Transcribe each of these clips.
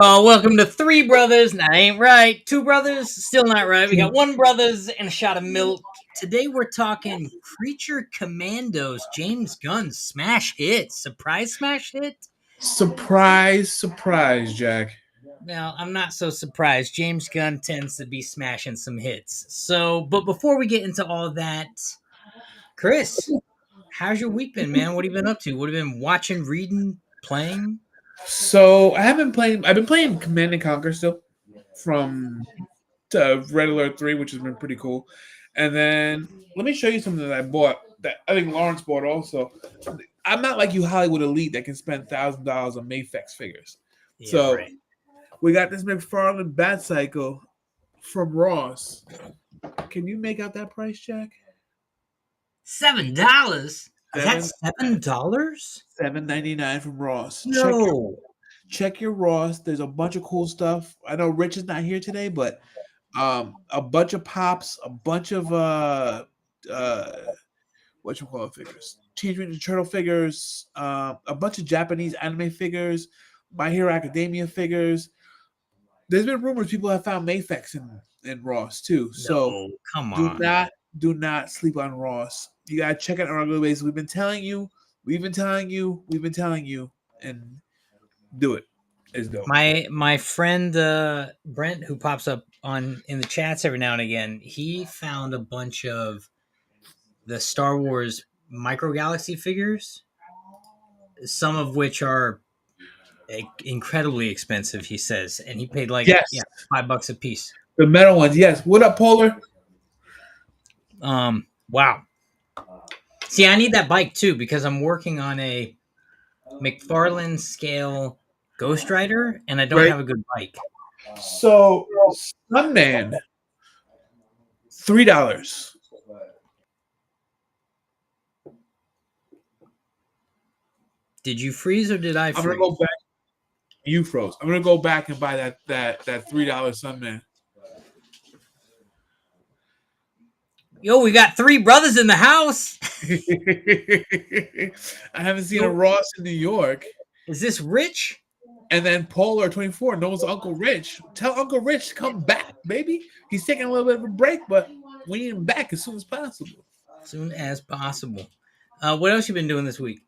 Welcome to Three Brothers. That ain't right. Two brothers, still not right. We got one brothers and a shot of milk. Today we're talking Creature Commandos. James Gunn's smash hit. Surprise smash hit? Surprise, surprise, Jack. Well, I'm not so surprised. James Gunn tends to be smashing some hits. But before we get into all that, Chris, how's your week been, man? What have you been up to? What have you been watching, reading, playing? So I haven't played. I've been playing Command and Conquer still from Red Alert 3, which has been pretty cool. And then let me show you something that I bought that I think Lawrence bought also. I'm not like you Hollywood elite that can spend $1,000 on Mayfex figures. Yeah, So right. we got this McFarlane Bat Cycle from Ross. Can you make out that price, Jack? $7? That's Seven $7? $7.99 from Ross. No. Check your Ross. There's a bunch of cool stuff. I know Rich is not here today, but a bunch of pops, a bunch of what you call it figures, Teenage Mutant Ninja Turtle figures, a bunch of Japanese anime figures, My Hero Academia figures. There's been rumors people have found Mayfex in Ross too. So No, come do on. not sleep on Ross. You gotta check it on a regular basis. We've been telling you, and do it. It's dope. My friend Brent, who pops up on in the chats every now and again, he found a bunch of the Star Wars micro galaxy figures, some of which are incredibly expensive. He says, and he paid like Yes, $5 a piece. the metal ones. Yes. What up, Polar? Wow. See, I need that bike too because I'm working on a McFarlane scale Ghost Rider, and I don't Right. have a good bike. So Sunman, $3. Did you freeze or did I I'm freeze? gonna go back. You froze. I'm gonna go back and buy that $3 Sunman. Yo, we got three brothers in the house. I haven't seen a Ross in New York. Is this Rich? And then Polar 24 knows Uncle Rich. Tell Uncle Rich to come back, baby. He's taking a little bit of a break, but we need him back as soon as possible. Soon as possible. What else you been doing this week?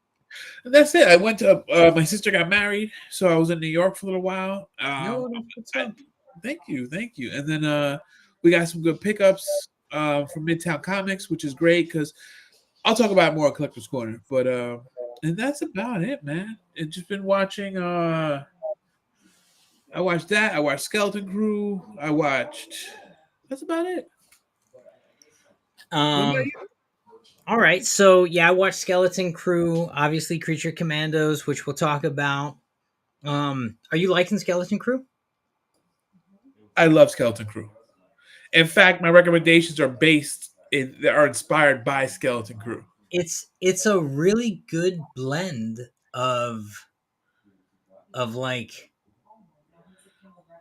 And that's it. I went to my sister got married, so I was in New York for a little while. Thank you. And then we got some good pickups from Midtown Comics, which is great because I'll talk about it more at Collector's Corner. But and that's about it, man. I've just been watching. I watched that. I watched Skeleton Crew. That's about it. All right. So yeah, I watched Skeleton Crew, obviously Creature Commandos, which we'll talk about. Are you liking Skeleton Crew? I love Skeleton Crew. In fact, my recommendations are inspired by Skeleton Crew. It's a really good blend of like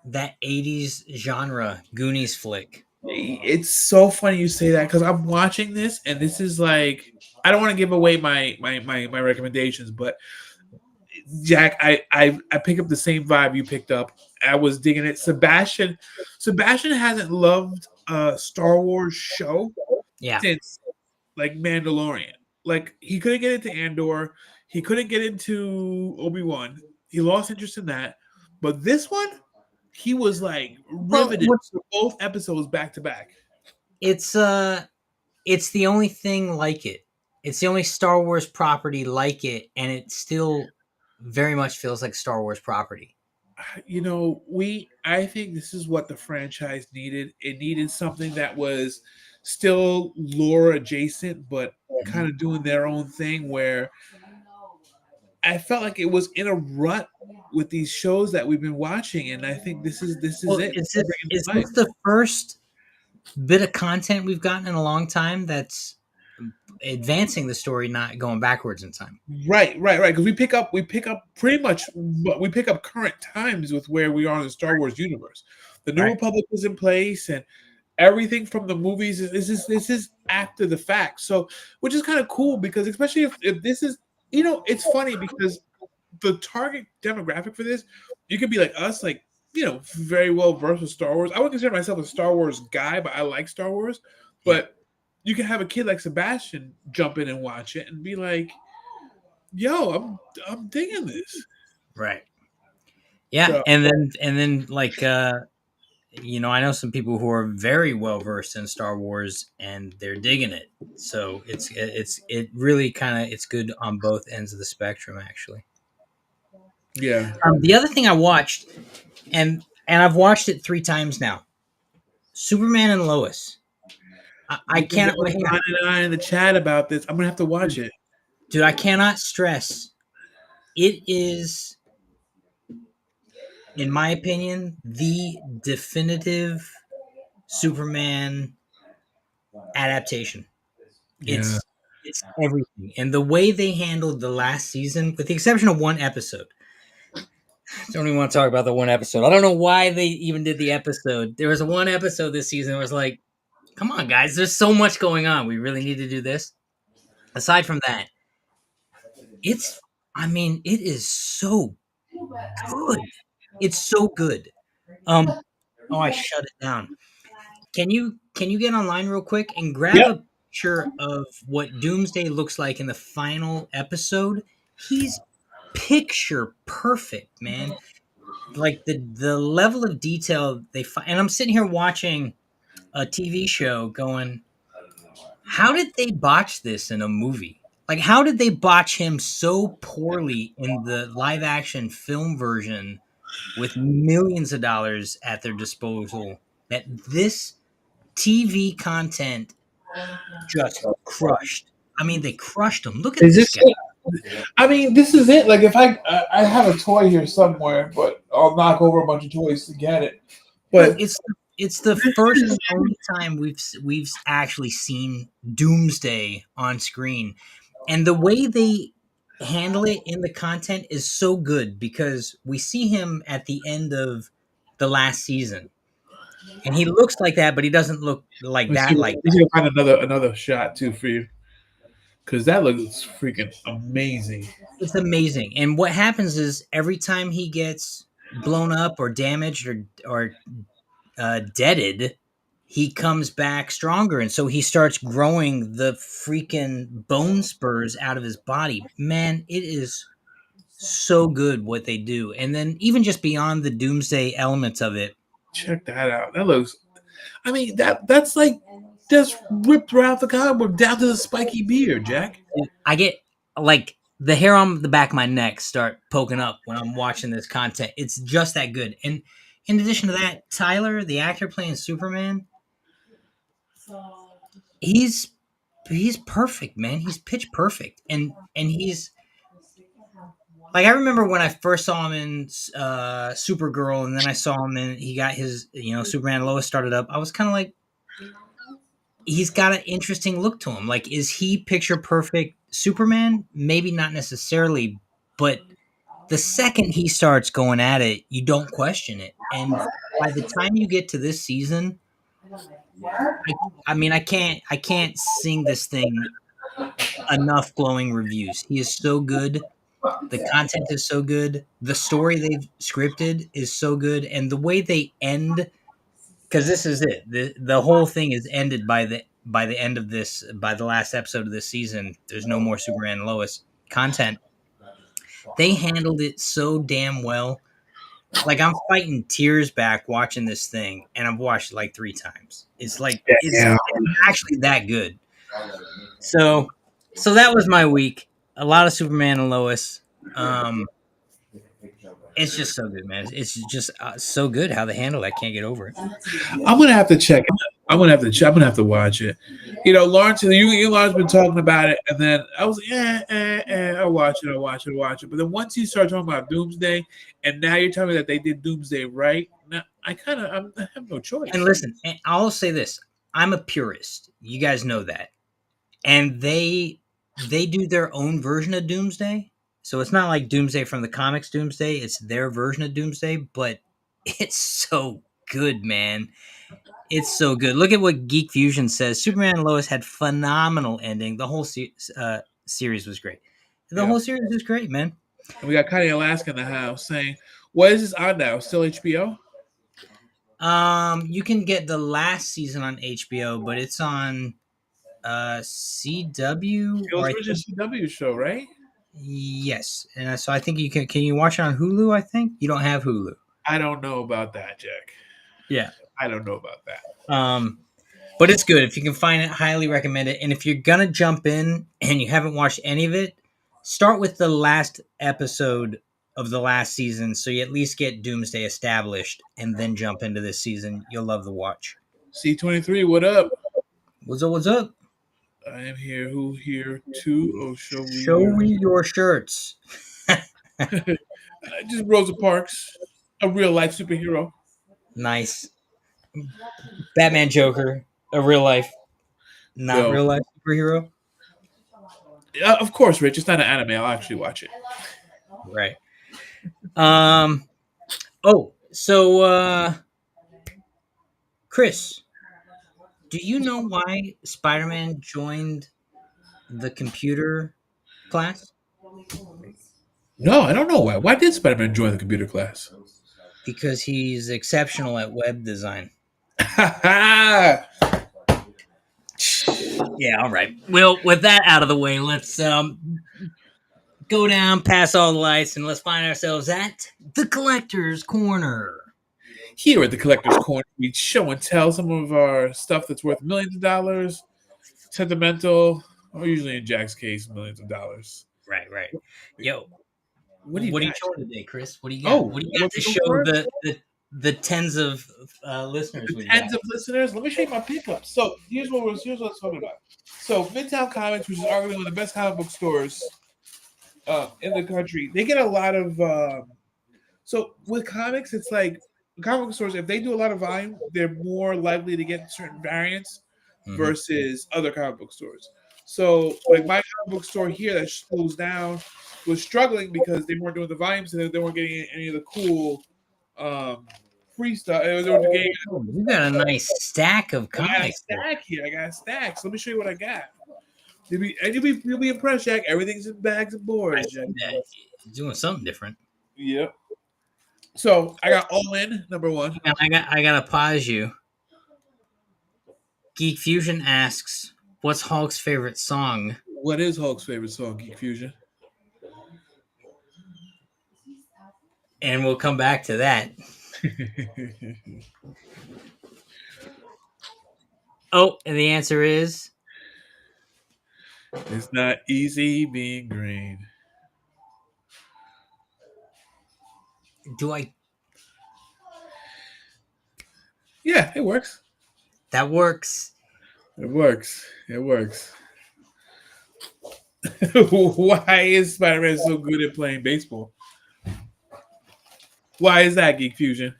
that 80s genre Goonies flick. It's so funny you say that because I'm watching this and this is like I don't want to give away my recommendations, but Jack, I pick up the same vibe you picked up. I was digging it. Sebastian hasn't loved a Star Wars show since like Mandalorian. Like he couldn't get into Andor, he couldn't get into Obi-Wan. He lost interest in that. But this one, he was like riveted to both episodes back to back. It's the only thing like it. It's the only Star Wars property like it, and it still very much feels like Star Wars property. You know, I think this is what the franchise needed. It needed something that was still lore adjacent, but kind of doing their own thing where I felt like it was in a rut with these shows that we've been watching, and I think this is it. Is this the first bit of content we've gotten in a long time that's advancing the story, not going backwards in time? Right. Because we pick up pretty much, we pick up current times with where we are in the Star Wars universe. The New Republic is in place, and everything from the movies this is after the fact. So, which is kind of cool because especially if this is, you know, it's funny because the target demographic for this, you could be like us, like very well versed with Star Wars. I wouldn't consider myself a Star Wars guy, but I like Star Wars. Yeah. But you can have a kid like Sebastian jump in and watch it and be like, "Yo, I'm digging this." Right. Yeah, So and then like I know some people who are very well versed in Star Wars and they're digging it. So it really kind of it's good on both ends of the spectrum actually. yeah, The other thing I watched and I've watched it 3 times now. Superman and Lois. I we've been cannot going on and on in the chat about this. I'm gonna have to watch it. dude, I cannot stress. It is, in my opinion, the definitive Superman adaptation. Yeah, It's everything, and the way they handled the last season, with the exception of one episode. I don't even want to talk about the one episode. I don't know why they even did the episode. There was one episode this season that was like, come on, guys, there's so much going on. We really need to do this. Aside from that, it's, I mean, it is so good. It's so good. Oh, I shut it down. Can you get online real quick and grab yep. a picture of what Doomsday looks like in the final episode? He's picture perfect, man. Like the level of detail and I'm sitting here watching a TV show going, how did they botch this in a movie? Like how did they botch him so poorly in the live action film version with millions of dollars at their disposal that this TV content just crushed. I mean, they crushed him. Look at Is this this guy. it? I mean, this is it. Like, if I have a toy here somewhere, but I'll knock over a bunch of toys to get it. Look, But it's the first and only time we've actually seen Doomsday on screen, and the way they handle it in the content is so good because we see him at the end of the last season, and he looks like that, but he doesn't look like let me see. that. Let Like me see if I find another shot too for you, because that looks freaking amazing. it's amazing. And what happens is every time he gets blown up or damaged or deaded, he comes back stronger, and so he starts growing the freaking bone spurs out of his body. Man, it is so good what they do. And then even just beyond the Doomsday elements of it, Check that out. That looks. I mean, that's like just ripped right off the comic book down to the spiky beard, Jack. I get like the hair on the back of my neck start poking up when I'm watching this content. It's just that good. And in addition to that, Tyler, the actor playing Superman, he's he's perfect, man. He's pitch perfect, and he's like I remember when I first saw him in Supergirl, and then I saw him in he got his Superman and Lois started up. I was kind of like, he's got an interesting look to him. Like, is he picture perfect Superman? Maybe not necessarily, but the second he starts going at it, you don't question it. And by the time you get to this season, I, I mean, I can't sing this thing enough glowing reviews. He is so good. The content is so good. The story they've scripted is so good, and the way they end, because this is it. The whole thing is ended by the end of this, by the last episode of this season. There's no more Superman and Lois content. They handled it so damn well. Like I'm fighting tears back watching this thing, and I've watched it like 3 times. It's like Yeah. it's actually that good. So so that was my week. A lot of Superman and Lois. Um, it's just so good, man. It's just so good how they handle it. I can't get over it. I'm gonna have to check it. I'm gonna have to. I'm gonna have to watch it. Lawrence, you Lawrence been talking about it, and then I was like, I'll watch it. I'll watch it. I'll watch it. But then once you start talking about Doomsday, and now you're telling me that they did Doomsday right, now I have no choice. And listen, and I'll say this: I'm a purist. You guys know that, and they do their own version of Doomsday. So it's not like Doomsday from the comics Doomsday. It's their version of Doomsday, but it's so good, man. It's so good. Look at what Geek Fusion says. Superman and Lois had phenomenal ending. The whole series was great. The Yeah. whole series was great, man. And we got Connie Alaska in the house saying, "What is this on now? Still HBO?" You can get the last season on HBO, but it's on CW It or was I originally a think CW show, right? yes. And so I think you can. Can you watch it on Hulu? I think you don't have Hulu. I don't know about that, Jack. Yeah. I don't know about that. Um, but it's good if you can find it. Highly recommend it. And if you're gonna jump in and you haven't watched any of it, start with the last episode of the last season, so you at least get Doomsday established, and then jump into this season. You'll love the watch. C23, what up? What's up? What's up? I am here. Who here too? Oh, show we Show your. me your shirts. Just Rosa Parks, a real life superhero. Nice. Batman Joker, a real life, not Yo, real life superhero. of course, Rich. It's not an anime. I'll actually watch it. Right. Um. Oh, so Chris, do you know why Spider-Man joined the computer class? No, I don't know why. Why did Spider-Man join the computer class? Because he's exceptional at web design. Yeah, all right. Well, with that out of the way, let's go down past all the lights and let's find ourselves at the collector's corner. Here at the Collector's Corner, we show and tell some of our stuff that's worth millions of dollars, sentimental, or usually in Jack's case, millions of dollars. Right. Yo, What do you what are you got? showing today, Chris? What do you got? Oh, What do you got what to we go show first? the tens of listeners The we've got? tens of listeners. Let me show you my pickups. So here's what I was talking about. So Midtown Comics, which is arguably one of the best comic book stores in the country, they get a lot of. So with comics, it's like comic book stores. If they do a lot of volume, they're more likely to get certain variants Mm-hmm. versus other comic book stores. So like my comic book store here that closed down was struggling because they weren't doing the volume, so they weren't getting any of the cool free stuff. They were getting Oh, you got a nice stack of I got a comics there. stack here. I got a stack. So let me show you what I got. You'll be impressed, Jack. Everything's in bags and I boards, see Jack. that. Doing something different. Yep. So I got All In, number one. Hang on, I gotta pause you. Geek Fusion asks, "What's Hulk's favorite song?" What is Hulk's favorite song, Geek Fusion? And we'll come back to that. Oh, and the answer is It's not easy being green. do I Yeah, it works. that works. It works. It works. Why is Spider-Man so good at playing baseball? Why is that, Geek Fusion?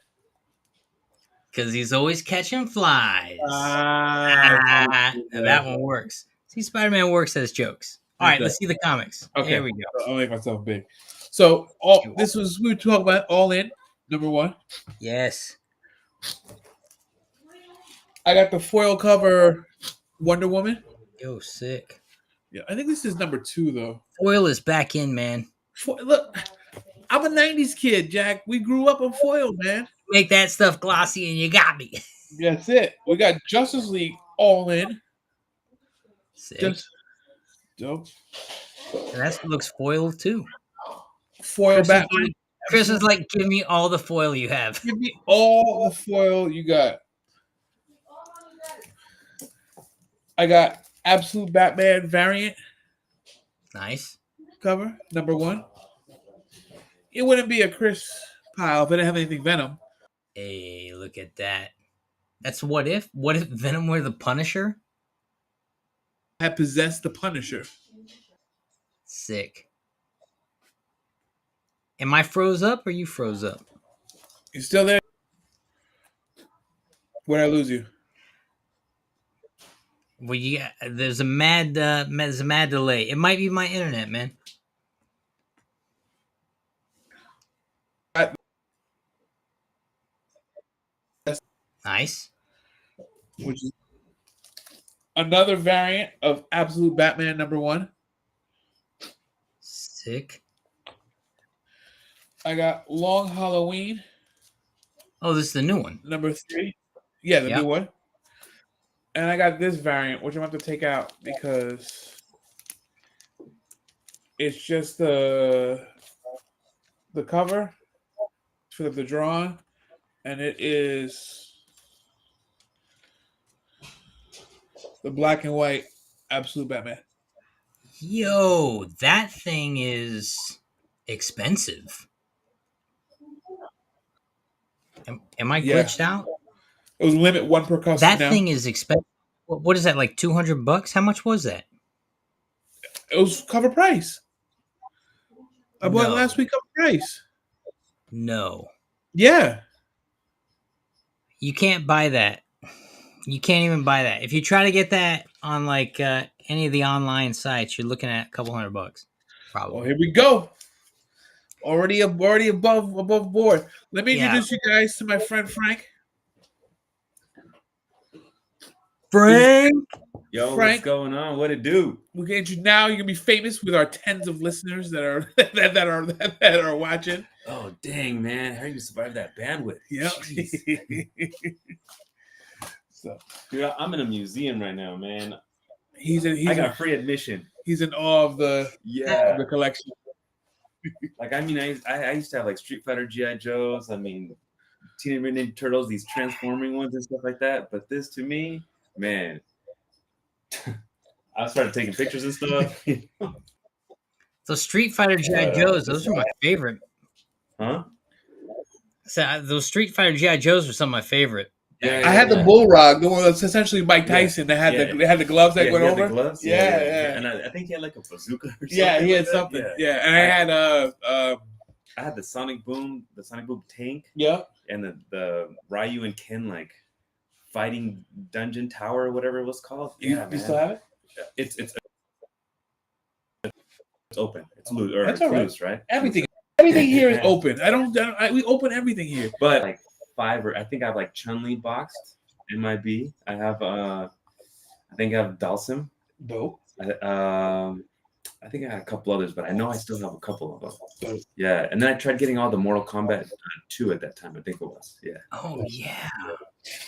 Because he's always catching flies. Ah, That one works. See, Spider-Man works as jokes. All it right, does. let's see the comics. Okay, Here we go. I'll make myself big. So all this was we were talking about All In, number one. Yes. I got the foil cover Wonder Woman. Yo, sick. Yeah, I think this is number two though. Foil is back in, man. Look, I'm a '90s kid, Jack. We grew up on foil, man. Make that stuff glossy and you got me. That's it. We got Justice League All In. Sick. Just dope. And that looks foiled too. Foil Batman. Chris is like, give me all the foil you have. Give me all the foil you got. I got Absolute Batman variant Nice. cover, number one. It wouldn't be a Chris pile if it didn't have anything Venom. Hey, look at that. That's what if? What if Venom were the Punisher? I possessed the Punisher. Sick. Am I froze up or you froze up? You still there? Where'd I lose you? Well, there's a mad delay. It might be my internet, man. Nice. Which is another variant of Absolute Batman number one. Sick. I got Long Halloween Oh, this is the new one. #3. Yeah, the new Yep. one. And I got this variant, which I'm going to have to take out because it's just the cover for the drawing, and it is the black and white Absolute Batman. Yo, that thing is expensive. Am I Yeah, glitched out? it was limit one per customer That now. thing is expensive. What is that, like $200? How much was that? It was cover price. I bought it last No, week cover price. no. Yeah. You can't buy that. You can't even buy that. If you try to get that on like any of the online sites, you're looking at a couple $100, Well, probably. here we go. Already above board. Let me Yeah, introduce you guys to my friend Frank. This is Frank. Yo, what's Frank. going on? What it do? We'll get you now. You're gonna be famous with our tens of listeners that are that are watching. Oh, dang, man. How do you survive that bandwidth? Yep. Jeez. So Dude, I'm in a museum right now, man. he's I got free admission. he's in awe of the Yeah. collection. Like, I mean, I used to have like Street Fighter G.I. Joes. I mean, Teenage Mutant Ninja Turtles, these transforming ones and stuff like that. But this to me, man, I started taking pictures and stuff. So Street Fighter GI Joes, those are my favorite. Huh? So those Street Fighter GI Joes were some of my favorite. Yeah, I had the bull rog, the one that's essentially Mike Tyson. That had Yeah. they had the gloves that Yeah, went he had over. the gloves. Yeah. And I think he had like a bazooka or something. Yeah, he like had that. something. Yeah. Yeah, and I had I had the Sonic Boom tank, yeah. and the Ryu and Ken like fighting dungeon tower or whatever it was called. You Man. still have it? It's open. It's loose or That's it's all right. loose, right? Everything here is open. We open everything here. But like I think I have like Chun-Li boxed MIB. I have I think I have Dalsim. Dope. I think I had a couple others, but I know I still have a couple of them. Dope. Yeah, and then I tried getting all the Mortal Kombat 2 at that time. I think it was. Yeah. Oh yeah.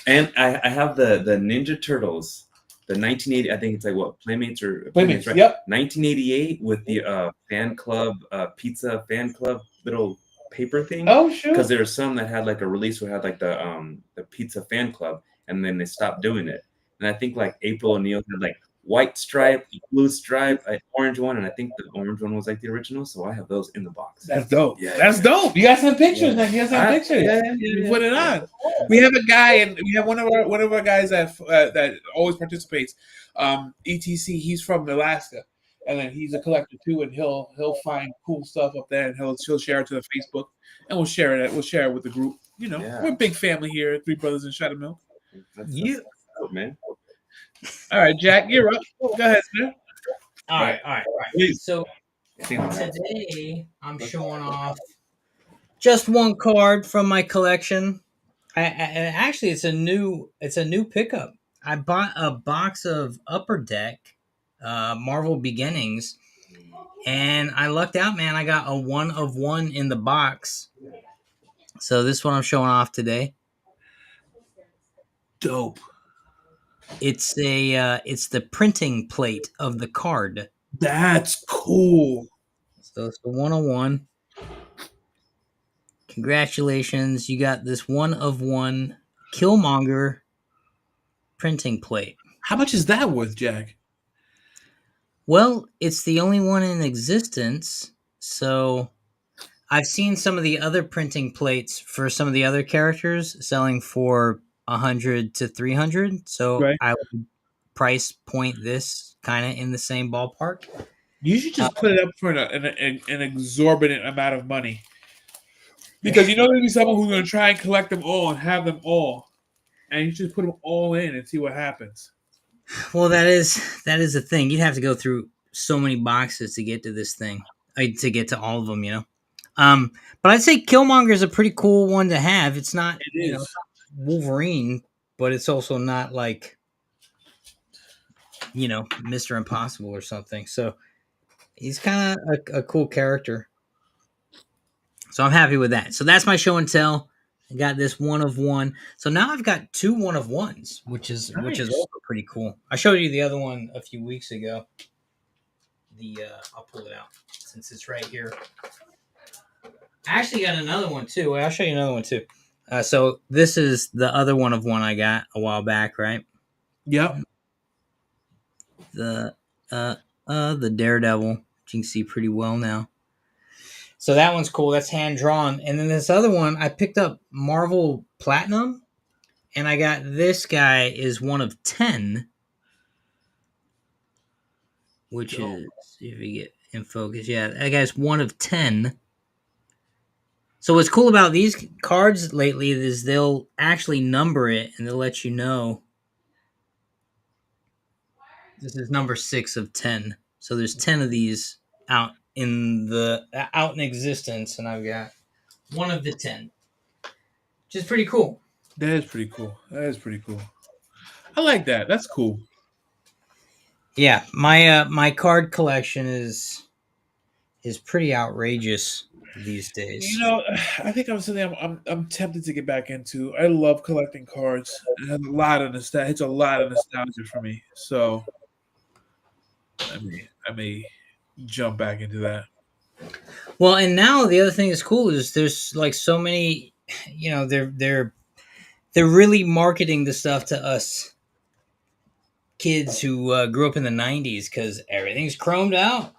And I have the Ninja Turtles, the 1980. I think it's like what Playmates, right? Yep. 1988 with the fan club, pizza fan club little paper thing. Oh sure. Because there were some that had like a release where had like the pizza fan club, and then they stopped doing it. And I think like April O'Neil had like white stripe, blue stripe, orange one, and I think the orange one was like the original. So I have those in the box. That's dope. Yeah. That's dope. You got some pictures, man. You got some pictures. Yeah. You put it on. We have a guy, and we have one of our guys that always participates. ETC. He's from Alaska, and then he's a collector too. And he'll find cool stuff up there, and he'll share it to the Facebook, and we'll share it. We'll share it with the group. You know, we're a big family here. Three brothers in Shadow Milk. That's dope, man. All right, Jack, you're up. Go ahead, sir. All right. So today I'm showing off just one card from my collection. And actually, it's a new pickup. I bought a box of Upper Deck, Marvel Beginnings, and I lucked out, man. I got a 1 of 1 in the box. So this one I'm showing off today. Dope. It's the printing plate of the card. That's cool. So it's the 101. Congratulations, you got this 1 of 1 Killmonger printing plate. How much is that worth, Jack? Well, it's the only one in existence. So I've seen some of the other printing plates for some of the other characters selling for 100 to 300. So Right. I would price point this kind of in the same ballpark. You should just put it up for an exorbitant amount of money. Because you know there'll be someone who's going to try and collect them all and have them all. And you just put them all in and see what happens. Well, that is the thing. You'd have to go through so many boxes to get to this thing, to get to all of them, you know. But I'd say Killmonger is a pretty cool one to have. It's not, It is. know, Wolverine, but it's also not like, Mr. Impossible or something. So he's kind of a cool character. So I'm happy with that. So that's my show and tell. I got this one of one. So now I've got 2 one of ones, which is Nice. also pretty cool. I showed you the other one a few weeks ago. I'll pull it out since it's right here. I actually got another one too. I'll show you another one too. So this is the other one of one I got a while back, right? Yep. The the Daredevil, which you can see pretty well now. So that one's cool. That's hand drawn. And then this other one, I picked up Marvel Platinum, and I got this guy is one of 10, which is, see if you get in focus. Yeah, that guy's one of 10. So what's cool about these cards lately is they'll actually number it and they'll let you know this is number 6 of 10. So there's 10 of these out in existence, and I've got one of the 10, which is pretty cool. That is pretty cool. That is pretty cool. I like that. That's cool. Yeah, my card collection is pretty outrageous these days. You know, I think I'm something I'm tempted to get back into. I love collecting cards. It has a lot of nostalgia. It's a lot of nostalgia for me. So I may jump back into that. Well, and now the other thing that's cool is there's like so many, they're really marketing the stuff to us kids who grew up in the 90s because everything's chromed out.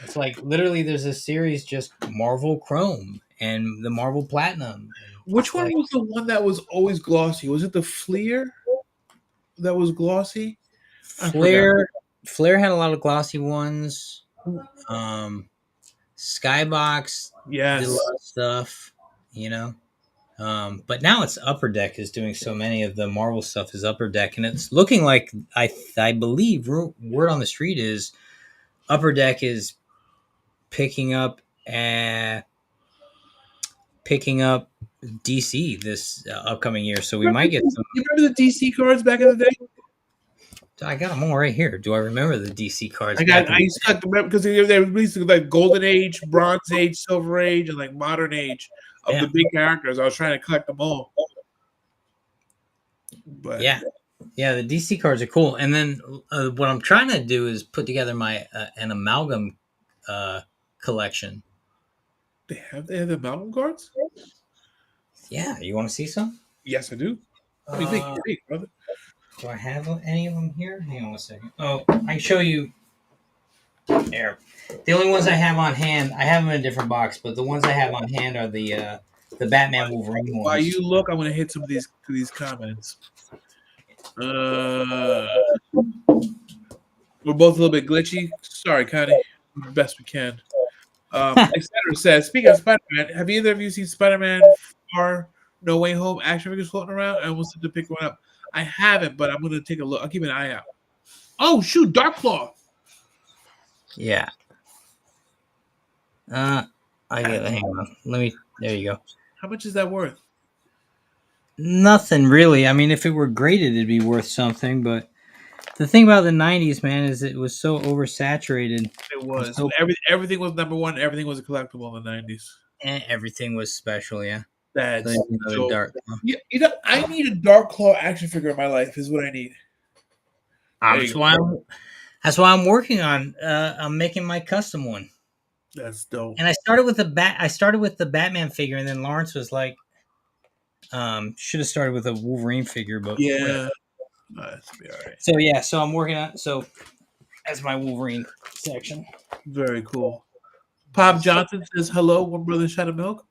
It's like literally there's a series just Marvel Chrome and the Marvel Platinum. Which one was the one that was always glossy? Was it the Fleer that was glossy? Flair had a lot of glossy ones. Skybox Yes. did a lot of stuff, but now it's Upper Deck is doing so many of the Marvel stuff is Upper Deck, and it's looking like I believe word on the street is Upper Deck is picking up DC this upcoming year, so we might get some. You remember the DC cards back in the day? I got them all right here. Do I remember the DC cards? I used to collect them because they released like Golden Age, Bronze Age, Silver Age, and like Modern Age of the big characters. I was trying to collect them all. But yeah, the DC cards are cool. And then what I'm trying to do is put together my an amalgam collection. They have the amalgam cards? Yeah, you want to see some? Yes, I do. Let me think, brother. Do I have any of them here? Hang on 1 second. Oh, I can show you. There. The only ones I have on hand, I have them in a different box, but the ones I have on hand are the Batman Wolverine ones. While you look, I'm going to hit some of these comments. We're both a little bit glitchy. Sorry, Connie. Best we can. Etc. says, speaking of Spider-Man, have either of you seen Spider-Man Far No Way Home action figures floating around? I almost had to pick one up. I haven't, but I'm going to take a look. I'll keep an eye out. Oh, shoot. Dark Claw. Yeah. Hang on. There you go. How much is that worth? Nothing really. I mean, if it were graded, it'd be worth something, but the thing about the 90s, man, is it was so oversaturated. It was. Everything was number one. Everything was a collectible in the 90s. And everything was special, yeah. That's so Dark Claw. Yeah, I need a Dark Claw action figure in my life is what I need. That's why I'm working on I'm making my custom one. That's dope. And I started with the Batman figure, and then Lawrence was like, should have started with a Wolverine figure, but yeah. That's be all right. So yeah, so I'm working on that's my Wolverine section. Very cool. Pop Johnson says hello, one brother shot of milk.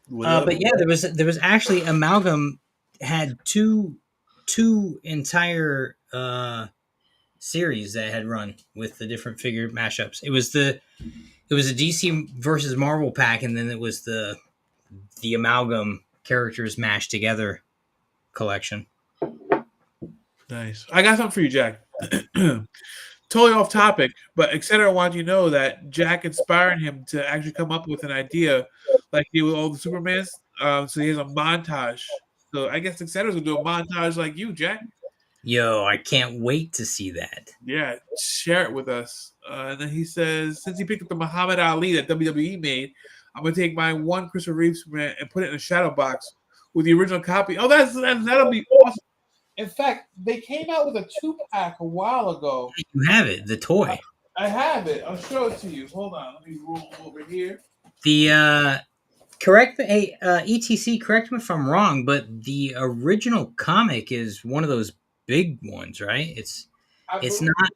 But yeah, there was actually Amalgam had two entire series that had run with the different figure mashups. It was a DC versus Marvel pack, and then it was the Amalgam characters mashed together collection. Nice. I got something for you, Jack. Totally off topic, but Etc. wants you to know that Jack inspired him to actually come up with an idea like he did with all the Supermans. So he has a montage. So I guess Etc. is going to do a montage like you, Jack. Yo, I can't wait to see that. Yeah, share it with us. And then he says, since he picked up the Muhammad Ali that WWE made, I'm gonna take my one Christopher Reeve Superman and put it in a shadow box with the original copy. Oh, that'll be awesome. In fact, they came out with a 2-pack a while ago. You have it, the toy. I have it. I'll show it to you. Hold on. Let me roll over here. The correct hey etc, correct me if I'm wrong, but the original comic is one of those big ones, right? It's not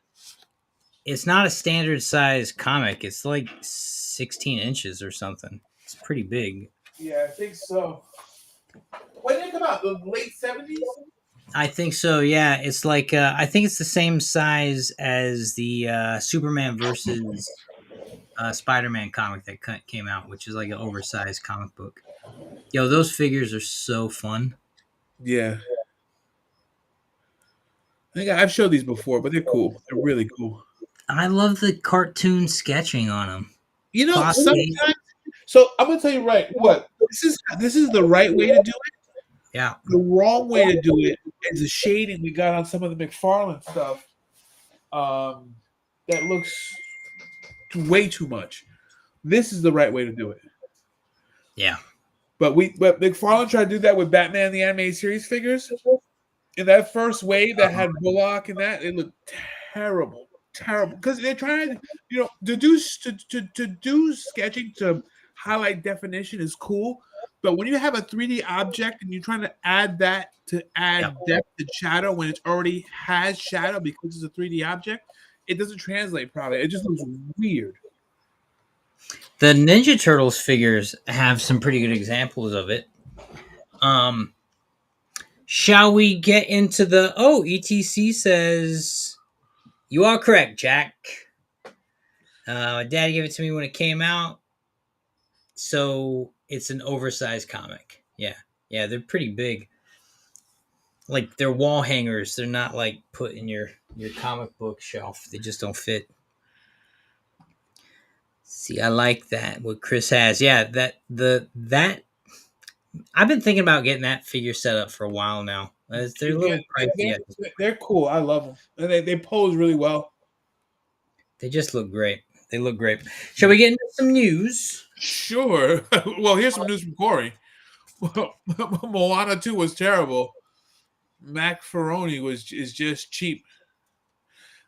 it's not a standard size comic. It's like 16 inches or something. It's pretty big. Yeah, I think so. When did it come out? The late 70s? I think so. Yeah, it's like I think it's the same size as the Superman versus Spider-Man comic that came out, which is like an oversized comic book. Yo, those figures are so fun. Yeah. I think I've showed these before, but they're cool. They're really cool. I love the cartoon sketching on them. You know, Possibly. sometimes. So I'm gonna tell you what. This is the right way to do it. Yeah. The wrong way to do it is the shading we got on some of the McFarlane stuff. That looks way too much. This is the right way to do it. Yeah. But McFarlane tried to do that with Batman the Animated Series figures. In that first wave that had Bullock and that, it looked terrible. Terrible. Because they're trying to do sketching to highlight definition is cool. But when you have a 3D object and you're trying to add that to add depth and shadow when it already has shadow because it's a 3D object, it doesn't translate properly. It just looks weird. The Ninja Turtles figures have some pretty good examples of it. Shall we get into the ETC says you are correct, Jack. Dad gave it to me when it came out. So it's an oversized comic. Yeah. Yeah, they're pretty big. Like they're wall hangers. They're not like put in your comic book shelf. They just don't fit. See, I like that. What Chris has. Yeah, that I've been thinking about getting that figure set up for a while now. They're a little pricey. They're cool. I love them. And they pose really well. They just look great. They look great. Shall we get into some news? Sure. Well, here's some news from Corey. Moana 2 was terrible. Mac Ferroni is just cheap.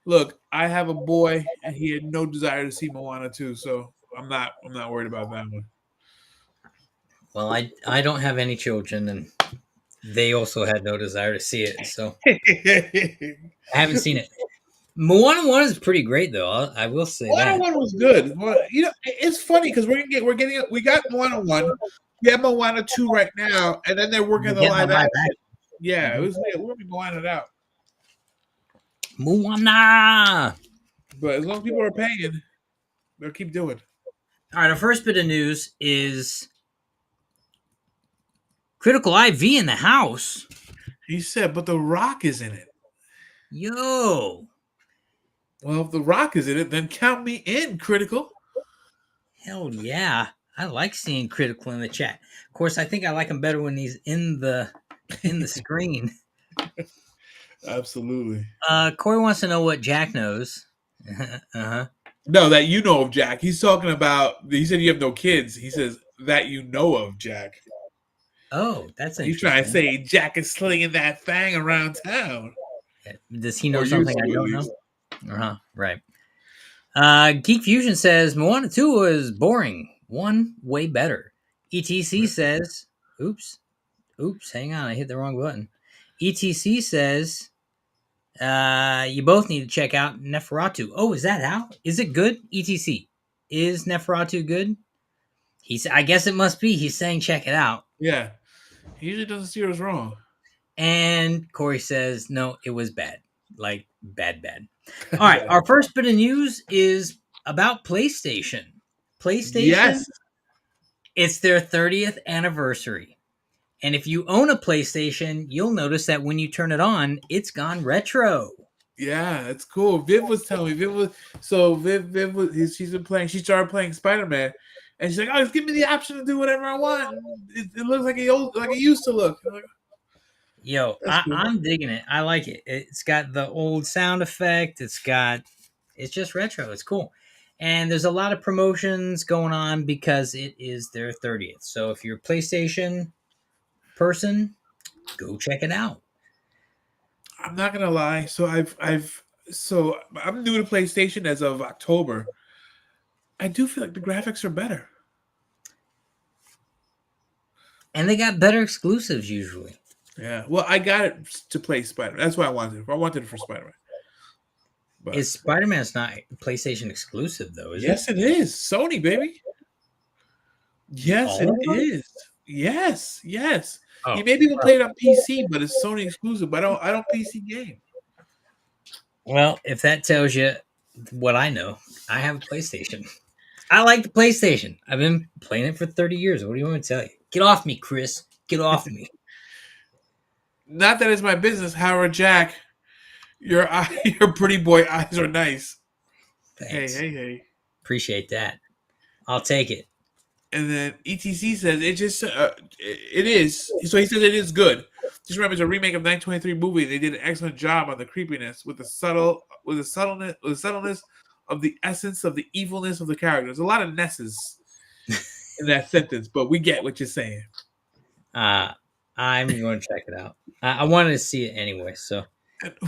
Look, I have a boy, and he had no desire to see Moana 2, so I'm not worried about that one. Well, I don't have any children, and they also had no desire to see it, so I haven't seen it. Moana 1 is pretty great, though. I will say Moana that. 1 was good. It's funny because we got Moana 1. We have Moana 2 right now, and then they're working the live action. Yeah, we're gonna be Moana out. Moana. But as long as people are paying, they'll keep doing. All right, our first bit of news is Critical IV in the house. He said, but The Rock is in it. Yo. Well, if The Rock is in it, then count me in, Critical. Hell yeah. I like seeing Critical in the chat. Of course, I think I like him better when he's in the screen. Absolutely. Corey wants to know what Jack knows. Uh-huh. No, that you know of Jack. He's talking about, he said you have no kids. He says that you know of Jack. Oh, that's interesting. He's trying to say Jack is slinging that thing around town. Does he know something I don't know? Uh-huh, right. Geek Fusion says Moana 2 was boring. 1 way better. ETC says, oops, hang on, I hit the wrong button. ETC says, you both need to check out Neferatu. Oh, is that out? Is it good? ETC, is Neferatu good? I guess it must be. He's saying check it out. Yeah. He usually doesn't steer us wrong. And Corey says, no, it was bad. Like, bad. All right, our first bit of news is about PlayStation. PlayStation, yes. It's their 30th anniversary. And if you own a PlayStation, you'll notice that when you turn it on, it's gone retro. Yeah, it's cool. Viv was telling me. Viv was, she's been playing, she started playing Spider-Man. And she's like, oh, just give me the option to do whatever I want. It looks like it used to look. Yo, cool. I'm digging it. I like it. It's got the old sound effect. It's just retro. It's cool. And there's a lot of promotions going on because it is their 30th. So if you're a PlayStation person, go check it out. I'm not gonna lie. So I'm new to PlayStation as of October. I do feel like the graphics are better. And they got better exclusives usually. Yeah. Well, I got it to play Spider. That's why I wanted it. I wanted it for Spider Man. But Is Spider-Man's not PlayStation exclusive though, is yes, it? it is Sony, baby. Yes, All it of them? is. Yes, yes. Oh, You maybe will play it on PC, but it's Sony exclusive. But I don't PC game. well, if that tells you what I know, I have a PlayStation. I like the PlayStation. I've been playing it for 30 years. What do you want me to tell you? Get off me, Chris. Get off me. Not that it's my business, Howard Jack. Your pretty boy eyes are nice. Thanks. Hey. Appreciate that. I'll take it. And then ETC says it is. So he says it is good. Just remember, it's a remake of 1923 movie. They did an excellent job on the creepiness with the subtleness of the essence of the evilness of the characters. A lot of nesses in that sentence, but we get what you're saying. I'm going to check it out. I wanted to see it anyway. So,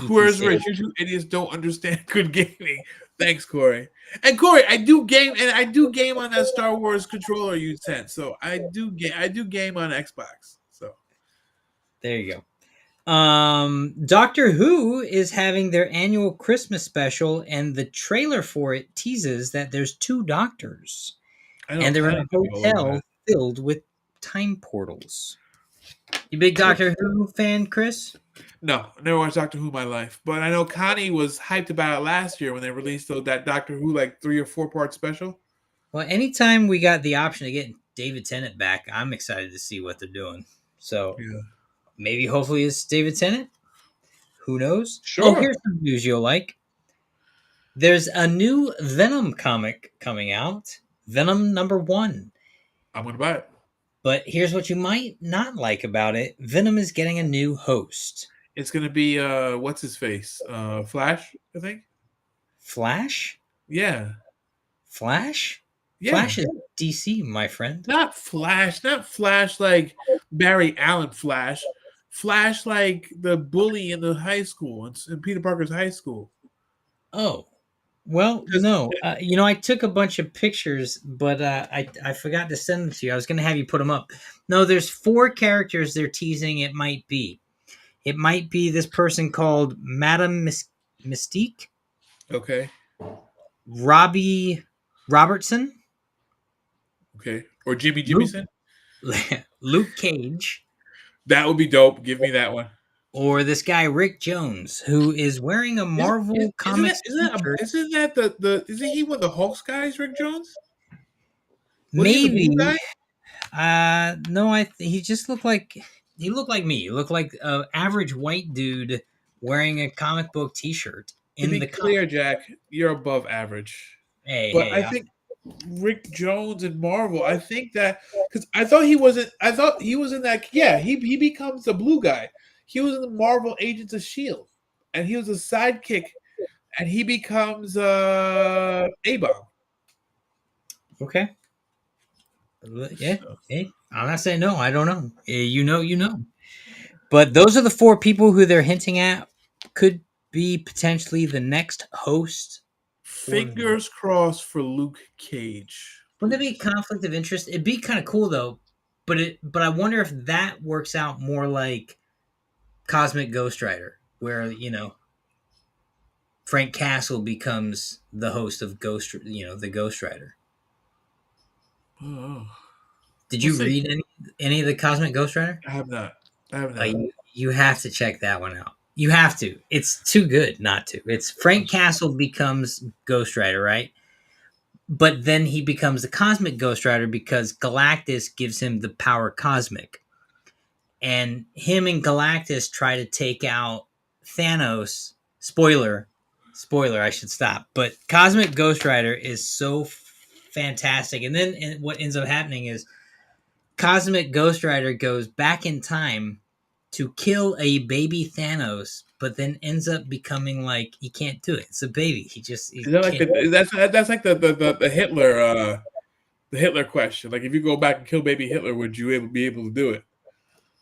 Where's Rich? You two idiots don't understand good gaming. Thanks, Corey. And Corey, I do game on that Star Wars controller you sent. So I do game on Xbox. So there you go. Doctor Who is having their annual Christmas special, and the trailer for it teases that there's 2 doctors, and they're in a hotel filled with time portals. You big Doctor Who fan, Chris? No, I never watched Doctor Who in my life, but I know Connie was hyped about it last year when they released that Doctor Who like 3 or 4 part special. Well, anytime we got the option to get David Tennant back, I'm excited to see what they're doing. So maybe, hopefully, it's David Tennant. Who knows? Sure. Oh, here's some news you'll like. There's a new Venom comic coming out, Venom #1. I'm going to buy it. But here's what you might not like about it. Venom is getting a new host. It's going to be, what's his face? Flash, I think? Flash? Yeah. Flash? Yeah. Flash is DC, my friend. Not Flash like Barry Allen Flash. Flash like the bully in the high school, in Peter Parker's high school. Oh. Well, no. I took a bunch of pictures, but I forgot to send them to you. I was going to have you put them up. No, there's 4 characters they're teasing it might be. It might be this person called Madame Mystique. Okay. Robbie Robertson. Okay. Or Jimmy Jimmyson. Luke Cage. That would be dope. Give me that one. Or this guy Rick Jones, who is wearing a Marvel Comics. Isn't he one of the Hulk's guys, Rick Jones? Maybe. No, he just looked like me. He looked like an average white dude wearing a comic book T-shirt. To be clear, Jack, you're above average. I think Rick Jones in Marvel. I think that because I thought he was in that. Yeah, he becomes the blue guy. He was in the Marvel Agents of S.H.I.E.L.D. and he was a sidekick, and he becomes A-Bomb. Okay. Yeah. Hey, I'm not saying no. I don't know. You know. But those are the 4 people who they're hinting at could be potentially the next host. Fingers crossed for Luke Cage. Wouldn't it be a conflict of interest? It'd be kind of cool though. But I wonder if that works out more like Cosmic Ghost Rider, where Frank Castle becomes the host of the Ghost Rider. Oh. Did you read any of the Cosmic Ghost Rider? I have not. You have to check that one out. You have to. It's too good not to. It's Frank Castle becomes Ghost Rider, right? But then he becomes the Cosmic Ghost Rider because Galactus gives him the power cosmic. And him and Galactus try to take out Thanos. Spoiler, I should stop. But Cosmic Ghost Rider is so fantastic. And then what ends up happening is Cosmic Ghost Rider goes back in time to kill a baby Thanos, but then ends up becoming like he can't do it. It's a baby. He Is that like can't. that's like the Hitler the Hitler question? Like, if you go back and kill baby Hitler, would you be able to do it?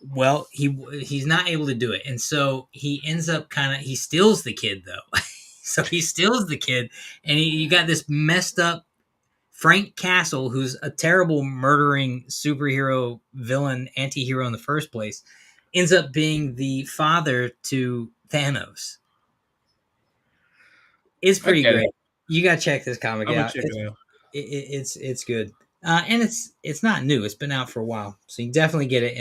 Well, he's not able to do it, and so he ends up he steals the kid though. So he steals the kid, and you got this messed up Frank Castle, who's a terrible murdering superhero villain, anti-hero in the first place, ends up being the father to Thanos. It's I pretty get great. it. You gotta check this comic I'm gonna out. check it out. It's good, and it's not new. It's been out for a while, so you can definitely get it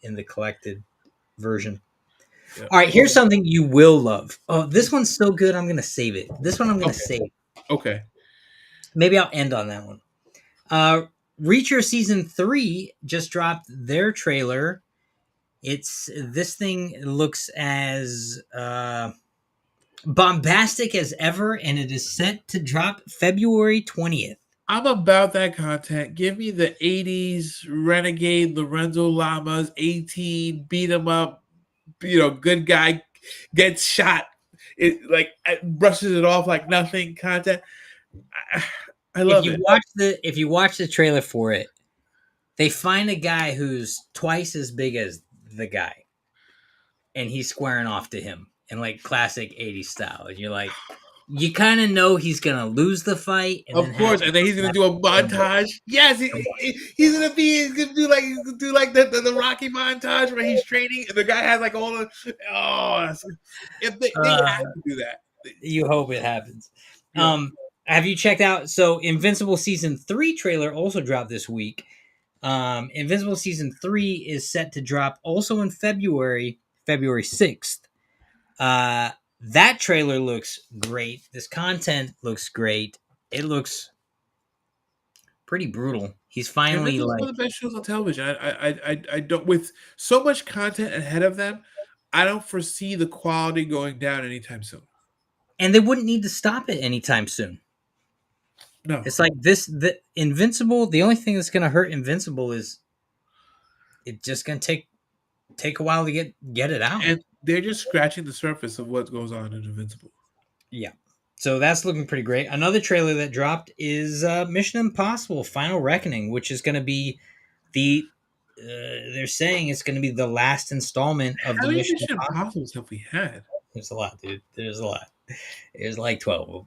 in the collected version. Yeah. All right, here's something you will love. Oh, this one's so good. I'm gonna save it. This one I'm gonna save. Okay. Maybe I'll end on that one. Reacher season 3 just dropped their trailer. This thing looks as bombastic as ever, and it is set to drop February 20th. I'm about that content. Give me the 80s Renegade Lorenzo Lamas 18 beat him up. Good guy gets shot. It brushes it off like nothing content. I love it. If you watch the trailer for it, they find a guy who's twice as big as the guy, and he's squaring off to him in like classic 80s style. And you're like, you kind of know he's gonna lose the fight, and Of course, and then he's gonna do a montage. Yes, he's gonna do like the Rocky montage where he's training, and the guy has like all the if they have to do that. You hope it happens. Yeah. Have you checked out? So Invincible season 3 trailer also dropped this week. Invincible season 3 is set to drop also in February 6th. That trailer looks great. This content looks great. It looks pretty brutal. He's finally It's one of the best shows on television. I don't, with so much content ahead of them, I don't foresee the quality going down anytime soon. And they wouldn't need to stop it anytime soon. No, It's like the Invincible. The only thing that's going to hurt Invincible is it's just going to take a while to get it out. and they're just scratching the surface of what goes on in Invincible. Yeah. So that's looking pretty great. Another trailer that dropped is Mission Impossible Final Reckoning, which is going to be they're saying it's going to be the last installment of How the many Mission Mission Impossible. Impossibles have we had? There's a lot, dude. There's a lot. There's like 12 of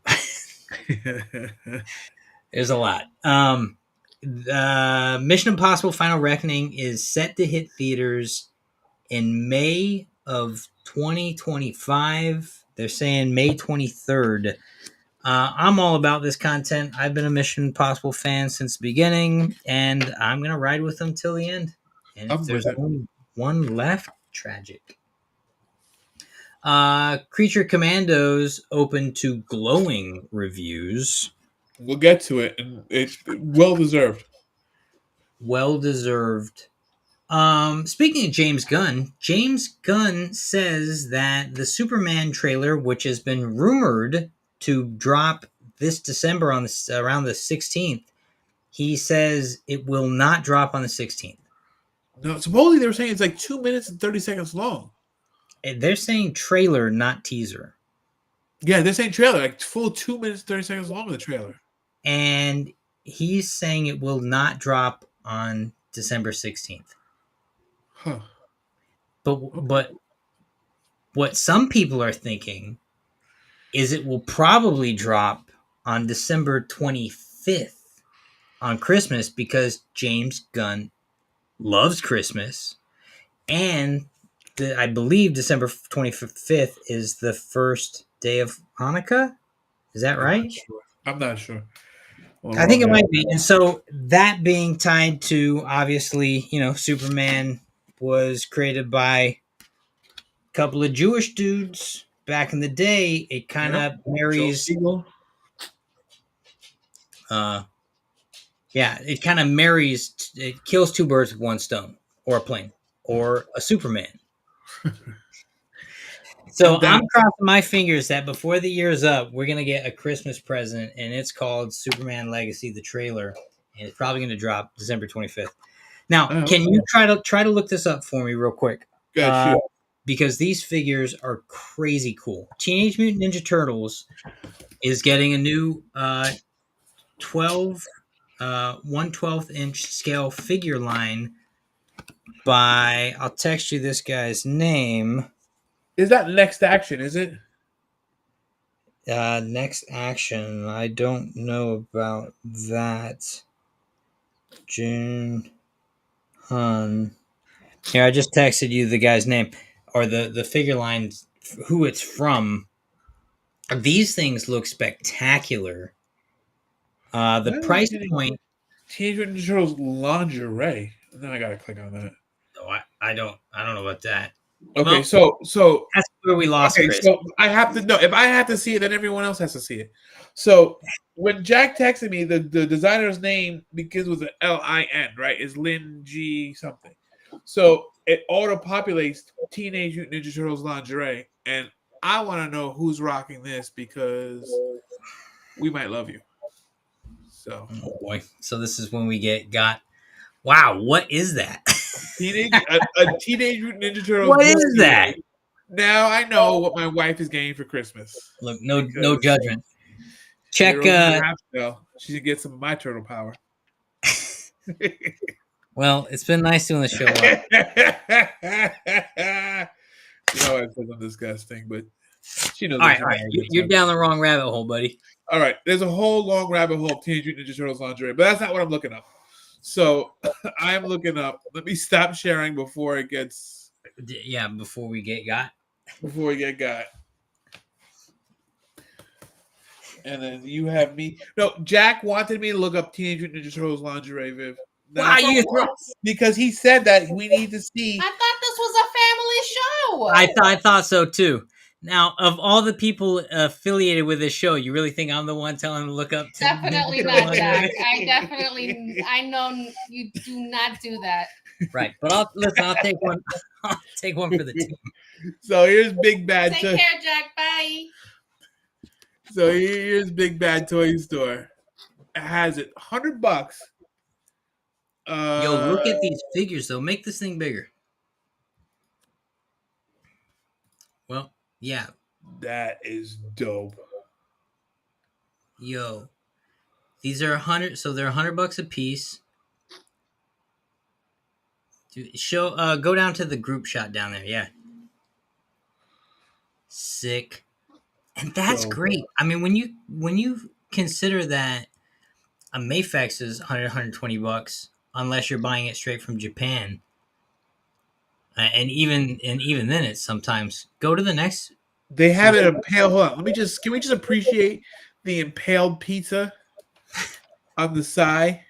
them. There's a lot. Mission Impossible Final Reckoning is set to hit theaters in May of 2025. They're saying May 23rd. I'm all about this content. I've been a Mission Impossible fan since the beginning, and I'm going to ride with them till the end. And if there's only one left, tragic. Creature Commandos open to glowing reviews. We'll get to it, and it's well deserved. Well deserved. Speaking of James Gunn says that the Superman trailer, which has been rumored to drop this December around the 16th, he says it will not drop on the 16th. No, supposedly they were saying it's like 2 minutes and 30 seconds long. They're saying trailer, not teaser. Yeah, they're saying trailer, like full 2 minutes, 30 seconds long of the trailer. And he's saying it will not drop on December 16th. Huh. But what some people are thinking is it will probably drop on December 25th on Christmas, because James Gunn loves Christmas, and I believe December 25th is the first day of Hanukkah. Is that right? I'm not sure. Well, I think it might be. And so that being tied to, obviously, Superman was created by a couple of Jewish dudes back in the day. It kind of marries. It kind of marries. It kills two birds with one stone, or a plane, or a Superman. So I'm crossing my fingers that before the year's up, we're gonna get a Christmas present, and it's called Superman Legacy, the trailer, and it's probably gonna drop December 25th. Now, can you try to look this up for me real quick? Good shoot. because these figures are crazy cool. Teenage Mutant Ninja Turtles is getting a new 12 1/12 inch scale figure line by, I'll text you this guy's name. Is that Next Action? Is it? Next Action. I don't know about that. June Hun. Here, I just texted you the guy's name or the figure line, who it's from. These things look spectacular. The price point. Teenage Mutant Ninja Turtles lingerie. Then I gotta click on that. Oh, I don't know about that. Okay, Well, so that's where we lost okay, Chris. so I have to know. If I have to see it, then everyone else has to see it. So when Jack texted me, the designer's name begins with an Lin, right? Is Lin G something. So it auto populates Teenage Mutant Ninja Turtles lingerie, and I want to know who's rocking this because we might love you. So Oh boy! So this is when we got. Wow, what is that? a Teenage Mutant Ninja Turtles. What is that? Now I know what my wife is getting for Christmas. Look, no judgment. Check. She should get some of my turtle power. Well, it's been nice doing the show. I said I'm disgusting, but she knows. All right. You're down the wrong rabbit hole, buddy. All right, there's a whole long rabbit hole of Teenage Mutant Ninja Turtles lingerie, but that's not what I'm looking up. So I'm looking up. Let me stop sharing before it gets. Yeah, before we get got. Before we get got. And then you have me. No, Jack wanted me to look up Teenage Mutant Ninja Turtles lingerie, Viv. Because he said that we need to see. I thought this was a family show. I thought so too. Now, of all the people affiliated with this show, you really think I'm the one telling them to look up? Definitely not, Jack. I know you do not do that. Right, but I'll take one. I'll take one for the team. So here's Big Bad. Take care, Jack. Bye. So here's Big Bad Toy Store. It has it $100. Yo, look at these figures though. Make this thing bigger. Well, yeah. That is dope. Yo, these are 100. So they're $100 a piece. Go down to the group shot down there. Yeah. Sick. And that's great. I mean, when you consider that a Mayfex is $120, unless you're buying it straight from Japan, and even then, it's sometimes go to the next. They have it impaled. Hold on, can we just appreciate the impaled pizza on the side?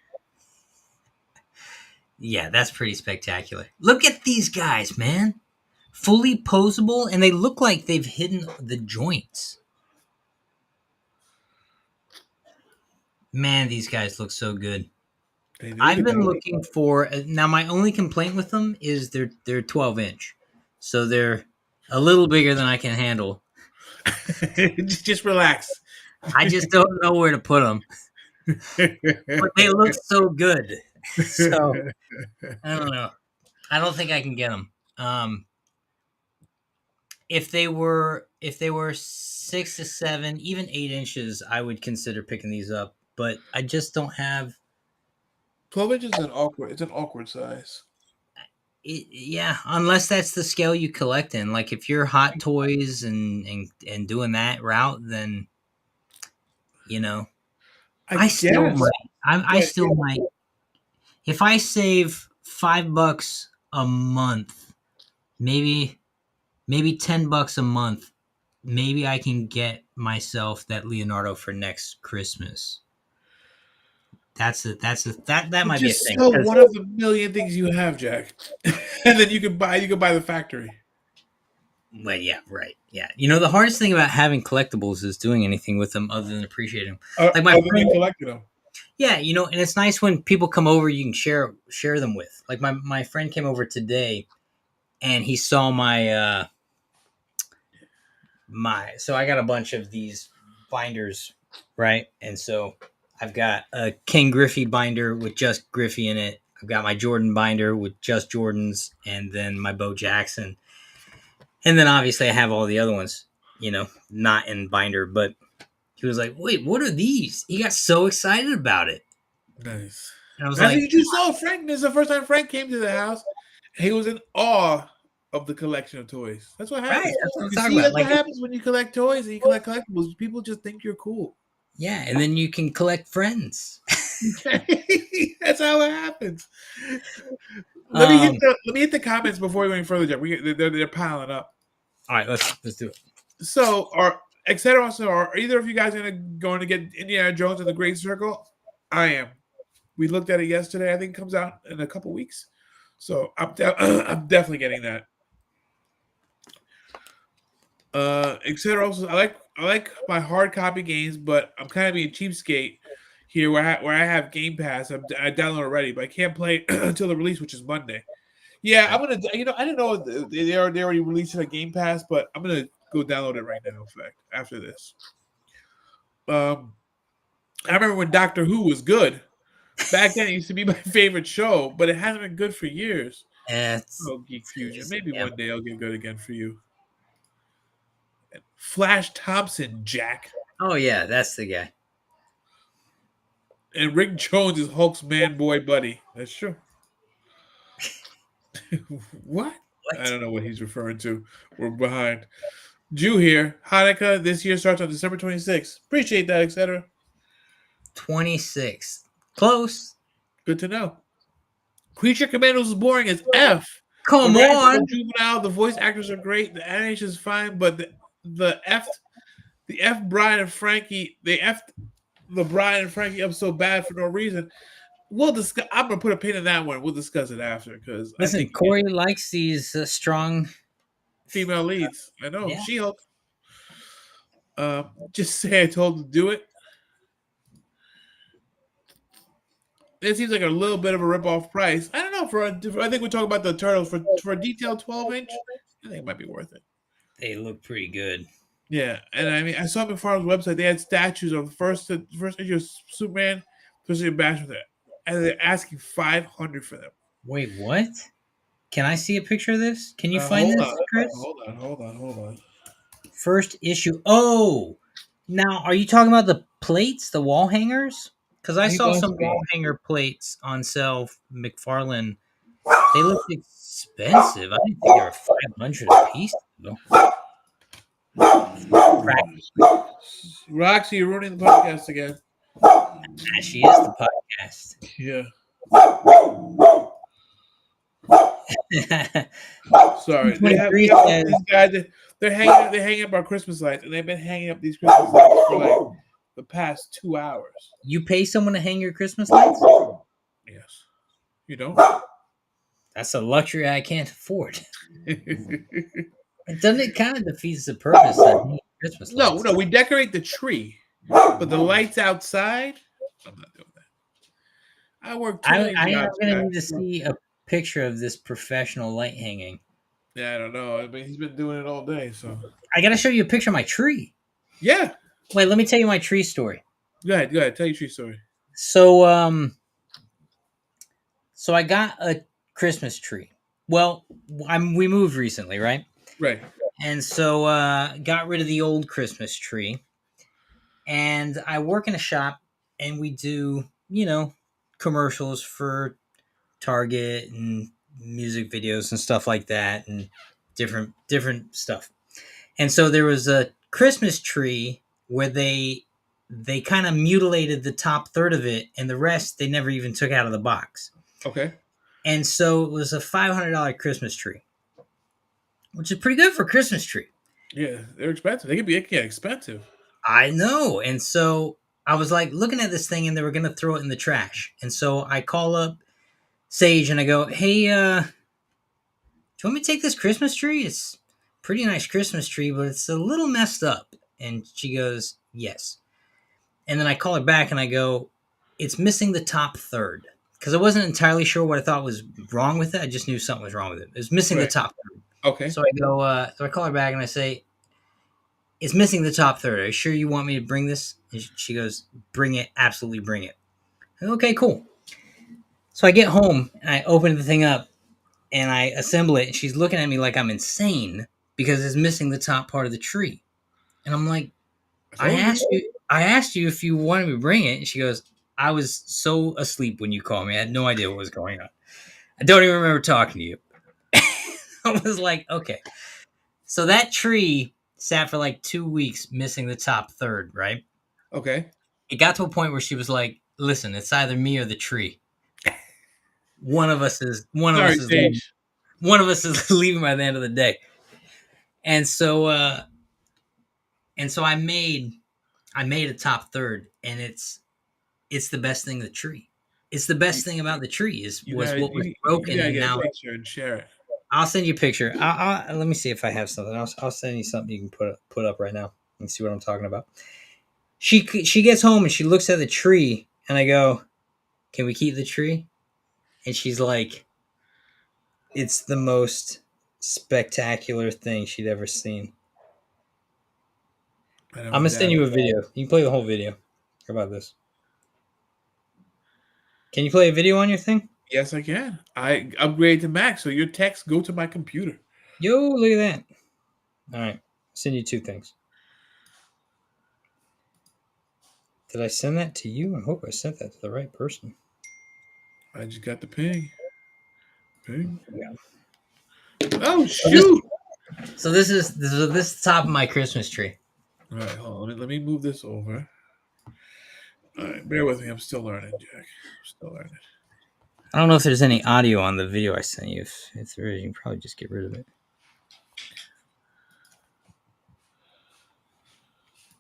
Yeah, that's pretty spectacular. Look at these guys, man. Fully posable, and they look like they've hidden the joints. Man, these guys look so good. I've been looking for now. My only complaint with them is they're 12-inch, so they're a little bigger than I can handle. Just relax. I just don't know where to put them, but they look so good. So I don't know. I don't think I can get them. If they were 6 to 7, even 8 inches, I would consider picking these up. But I just don't have. 12 inches is It's an awkward size. Yeah, unless that's the scale you collect in. Like if you're Hot Toys and doing that route, then I still might. If I save $5 a month, maybe $10 a month, maybe I can get myself that Leonardo for next Christmas. That might be a thing. One of the million things you have, Jack, and then you can buy the factory. Well, yeah, right, yeah. The hardest thing about having collectibles is doing anything with them other than appreciating them. Like my friend collected them. Yeah, and it's nice when people come over, you can share them with. Like my friend came over today, and he saw my so I got a bunch of these binders, right? And so I've got a King Griffey binder with just Griffey in it. I've got my Jordan binder with just Jordans, and then my Bo Jackson, and then obviously I have all the other ones, not in binder. But he was like, "Wait, what are these?" He got so excited about it, Nice. and I was That's what like, you just saw, Frank. This is the first time Frank came to the house. He was in awe of the collection of toys. That's what "Right, happens. that's what I'm You talking see, about." that's what Like, happens when you collect toys and you collect collectibles. People just think you're cool. yeah, and then you can collect friends. That's how it happens. Um, Let me hit the comments before we go any further, Jeff. They're piling up. all right, let's do it. So, are either of you guys going to get Indiana Jones and the Great Circle? I am. We looked at it yesterday. I think it comes out in a couple weeks. So I'm definitely getting that. Etc. Also, I like my hard copy games, but I'm kind of being cheapskate here where I have Game Pass. I downloaded already, but I can't play until the release, which is Monday. Yeah, I'm gonna. I didn't know they already released it on Game Pass, but I'm gonna go download it right now. In fact, after this, I remember when Doctor Who was good. Back then, it used to be my favorite show, but it hasn't been good for years. It's Oh, Geek Fusion. Maybe yeah. one day I'll get good again for you. Flash Thompson, Jack. Oh yeah, that's the guy. And Rick Jones is Hulk's man boy buddy. That's true. What? I don't know what he's referring to. We're behind. Jew here. Hanukkah this year starts on December 26th. Appreciate that, etc. 26. Close. Good to know. Creature Commandos is boring as F. Come The writers are on. juvenile. The voice actors are great. The animation is fine, but the Brian and Frankie, they effed the Brian and Frankie up so bad for no reason. We'll discuss. I'm gonna put a pin in that one. We'll discuss it after because I Listen, think Corey likes these strong female leads. I know Yeah. She-Hulk. Just say I told him to do it. It seems like a little bit of a rip-off price. I don't know. I think we're talking about the turtles for a detailed 12-inch. I think it might be worth it. They look pretty good. Yeah, and I mean, I saw McFarlane's website. They had statues of the first issue of Superman, first issue of Batman, and they're asking $500 for them. Wait, what? Can I see a picture of this? Can you find this, Chris? Hold on. First issue. Oh, now are you talking about the plates, the wall hangers? Because I saw some wall hanger plates on sale. McFarlane. They look expensive. I didn't think they were $500 a piece. Though. Roxy, you're ruining the podcast again. She is the podcast. Yeah. Sorry. These guys, they're hanging up our Christmas lights, and they've been hanging up these Christmas lights for like the past 2 hours. You pay someone to hang your Christmas lights? Yes. You don't? That's a luxury I can't afford. Doesn't it kind of defeats the purpose of Christmas lights? No, we decorate the tree, but the lights outside, I'm not doing that. I work too many I'm jobs. going to need to see a picture of this professional light hanging. Yeah, I don't know. I mean, he's been doing it all day, so. I got to show you a picture of my tree. Yeah. Wait, let me tell you my tree story. Go ahead. Tell your tree story. So I got a Christmas tree. Well, we moved recently, right? Right. And so got rid of the old Christmas tree. And I work in a shop, and we do, commercials for Target and music videos and stuff like that, and different stuff. And so there was a Christmas tree where they kind of mutilated the top third of it, and the rest they never even took out of the box. Okay. And so it was a $500 Christmas tree, which is pretty good for a Christmas tree. Yeah, they're expensive. They can get expensive. I know. And so I was like looking at this thing, and they were going to throw it in the trash. And so I call up Sage and I go, "Hey, do you want me to take this Christmas tree? It's a pretty nice Christmas tree, but it's a little messed up." And she goes, "Yes." And then I call her back and I go, "It's missing the top third." Because I wasn't entirely sure what I thought was wrong with it. I just knew something was wrong with it. It was missing the top third. Okay. So I go, so I call her back and I say, "It's missing the top third. Are you sure you want me to bring this?" And she goes, "Bring it. Absolutely bring it." I go, "Okay, cool." So I get home and I open the thing up and I assemble it, and she's looking at me like I'm insane because it's missing the top part of the tree. And I'm like, I told you. I asked you if you wanted me to bring it, and she goes, I was so asleep when you called me. I had no idea what was going on. I don't even remember talking to you. I was like, okay. So that tree sat for like 2 weeks missing the top third, right? Okay. It got to a point where she was like, listen, it's either me or the tree. One of us is Sorry, Sage. one of us is leaving by the end of the day. And so I made a top third, and it's the best thing of the tree. It's the best thing about the tree was what was You broken, gotta and get a now picture and share it. I'll send you a picture. Let me see if I have something. I'll send you something you can put up right now and see what I'm talking about. She gets home and she looks at the tree, and I go, "Can we keep the tree?" And she's like, "It's the most spectacular thing she'd ever seen." I I'm never gonna send doubt you it. a video. You can play the whole video. How about this? Can you play a video on your thing? Yes, I can. I upgrade to Mac, so your text go to my computer. Yo, look at that. All right, send you two things. Did I send that to you? I hope I sent that to the right person. I just got the ping. Ping. Yeah. Oh shoot! So this is the top of my Christmas tree. All right, hold on. Let me move this over. All right, bear with me. I'm still learning, Jack. I'm still learning. I don't know if there's any audio on the video I sent you. If there is, you can probably just get rid of it.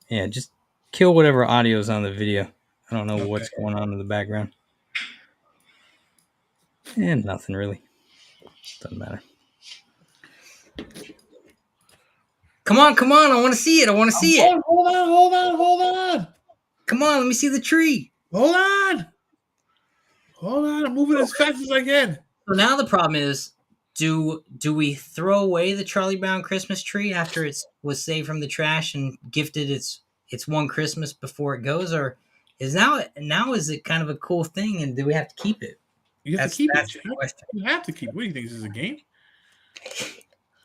Yeah, just kill whatever audio is on the video. I don't know Okay. what's going on in the background. And nothing really. Doesn't matter. Come on, I want to see it. I want to see it. Hold on. Come on, let me see the tree. Hold on. I'm moving as fast as I can. So now the problem is, do we throw away the Charlie Brown Christmas tree after it was saved from the trash and gifted its one Christmas before it goes, or is now is it kind of a cool thing, and do we have to keep it? You have to keep it, That's Jack. the question. You have to keep it. What do you think? This is a game?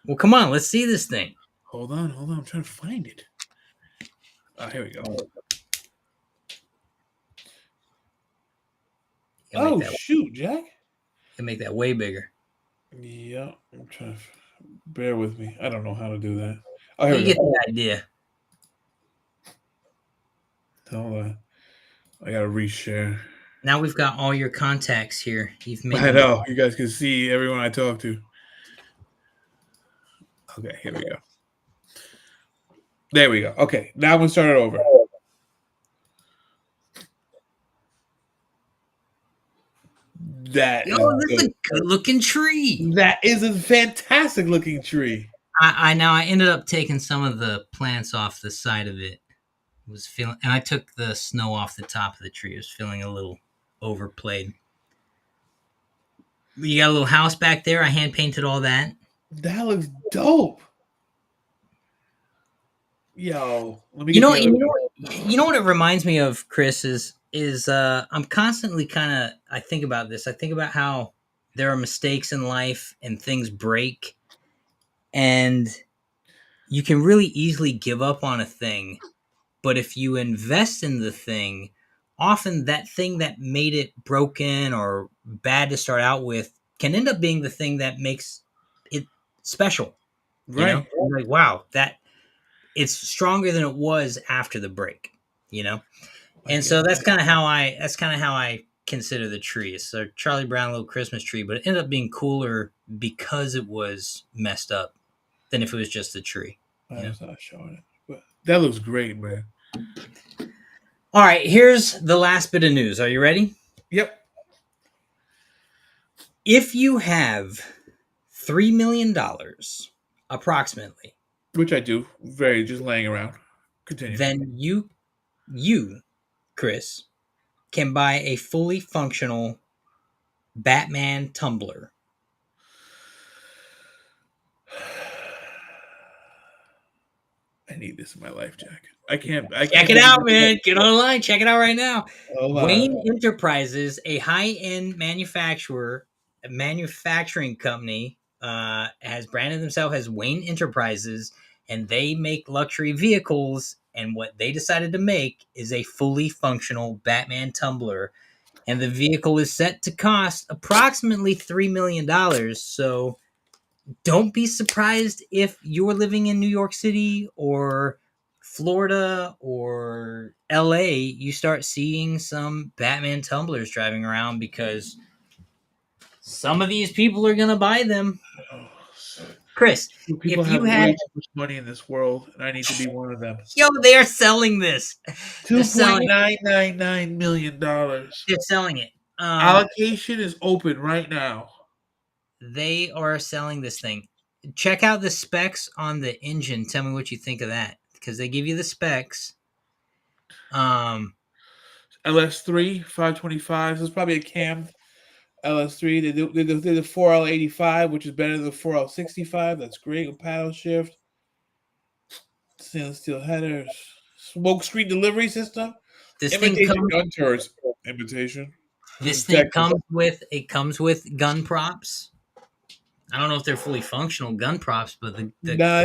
Well, come on, let's see this thing. Hold on. I'm trying to find it. Here we go. Oh, shoot, Jack. Can make that way bigger. Yeah, I'm trying to bear with me. I don't know how to do that. Oh, here You we get go. the idea. Hold on. I gotta reshare. Now we've got all your contacts here. You've made I know. You guys can see everyone I talk to. Okay, here we go. There we go. Okay, now I'm gonna start it over. That's a good looking tree. That is a fantastic looking tree. I ended up taking some of the plants off the side of it. And I took the snow off the top of the tree. It was feeling a little overplayed. You got a little house back there. I hand painted all that. That looks dope. Yo, let me. You know what it reminds me of, Chris, is I'm constantly I think about this. I think about how there are mistakes in life and things break, and you can really easily give up on a thing. But if you invest in the thing, often that thing that made it broken or bad to start out with can end up being the thing that makes it special. Right. You know? Like, wow, that it's stronger than it was after the break, you know? And so that's kind of how I consider the tree. It's a Charlie Brown little Christmas tree, but it ended up being cooler because it was messed up than if it was just a tree. I was not showing it, but that looks great, man. All right, here's the last bit of news. Are you ready? Yep. If you have $3 million, approximately, which I do, just laying around. Continue. Then you, Chris, can buy a fully functional Batman tumbler. need this in my life, Jack. I can't. Check it out, man. Get online. Check it out right now. Hold on. Wayne Enterprises, a high-end manufacturing company, has branded themselves as Wayne Enterprises, and they make luxury vehicles. And what they decided to make is a fully functional Batman tumbler, and the vehicle is set to cost approximately $3 million. So don't be surprised if you're living in New York City or Florida or LA, you start seeing some Batman tumblers driving around because some of these people are going to buy them. Chris, People if have you had, way too much money in this world, and I need to be one of them. yo, they are selling this. They're selling it. $2.999 million. They're selling it. Allocation is open right now. They are selling this thing. Check out the specs on the engine. Tell me what you think of that, because they give you the specs. LS3 525. So it's probably a cam LS3. They did the 4L85, which is better than the 4L65. That's great with paddle shift. Stainless steel headers. Smoke screen delivery system. This thing Imitation comes. gun turrets. Imitation. This thing comes with gun props. I don't know if they're fully functional gun props, but it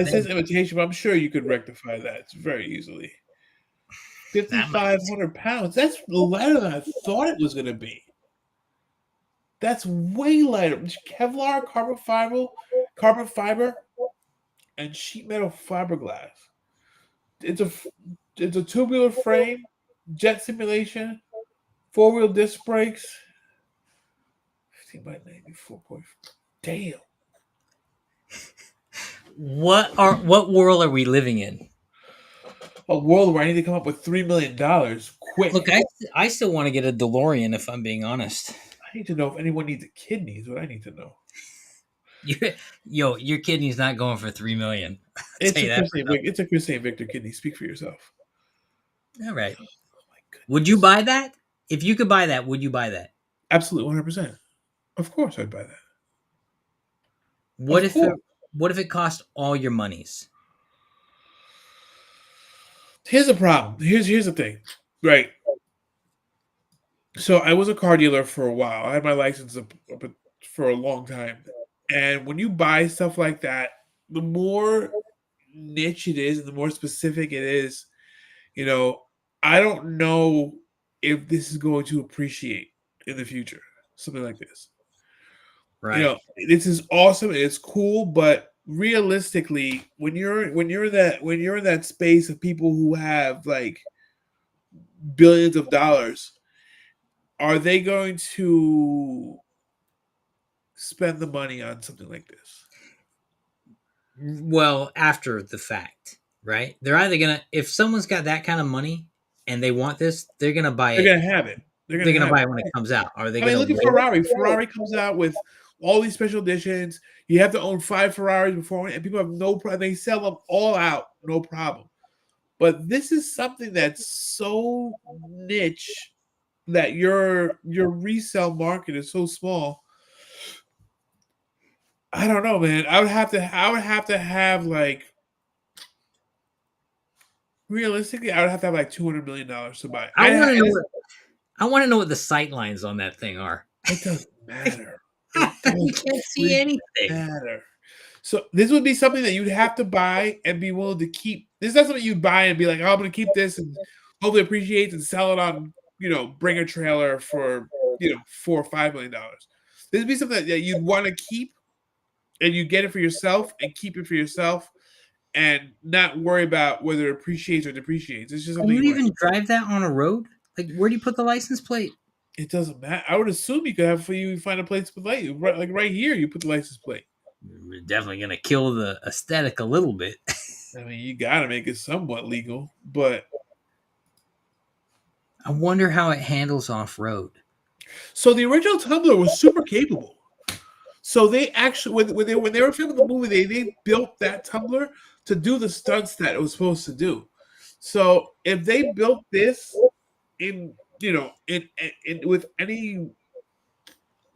says imitation, but I'm sure you could rectify that very easily. 5,500 pounds. That's lighter than I thought it was going to be. That's way lighter. Kevlar, carbon fiber, and sheet metal fiberglass. It's a tubular frame, jet simulation, 4-wheel disc brakes. 15 by 94.4. Damn. What world are we living in? A world where I need to come up with $3 million quick. Look, I still want to get a DeLorean, if I'm being honest. I need to know if anyone needs a kidney is what I need to know. Your kidney's not going for $3 million. It's a Chris St. Victor kidney. Speak for yourself. All right. Oh my goodness. Would you buy that? If you could buy that, would you buy that? Absolutely, 100%. Of course, I'd buy that. What if it cost all your monies? Here's the problem. Here's the thing, right? So I was a car dealer for a while. I had my license up for a long time, and when you buy stuff like that, the more niche it is, and the more specific it is, I don't know if this is going to appreciate in the future. Something like this, right? This is awesome and it's cool, but realistically, when you're in that space of people who have like billions of dollars, are they going to spend the money on something like this? Well, after the fact, right? They're either gonna, if someone's got that kind of money and they want this, they're gonna buy it. They're gonna have it. They're gonna buy it when it comes out. Are they? Look at Ferrari. Ferrari comes out with all these special editions. You have to own 5 Ferraris before, and people have no problem. They sell them all out, no problem. But this is something that's so niche that your resale market is so small. I don't know, man. I would have to have like, realistically, I would have to have like $200 million to buy. I want to know what the sight lines on that thing are. It doesn't matter. You can't see anything. Matter. So this would be something that you'd have to buy and be willing to keep. This is not something you'd buy and be like, "Oh, I'm going to keep this and hopefully appreciate and sell it on, bring a trailer for, $4 or $5 million." This would be something that you'd want to keep, and you get it for yourself and keep it for yourself, and not worry about whether it appreciates or depreciates. It's just something. Can you even drive that on a road? Like, where do you put the license plate? It doesn't matter. I would assume you could have for you find a place to play. Like right here, you put the license plate. We're definitely gonna kill the aesthetic a little bit. I mean, you got to make it somewhat legal, but I wonder how it handles off road. So the original Tumbler was super capable. So they actually, when they were filming the movie, they built that Tumbler to do the stunts that it was supposed to do. So if they built this in with any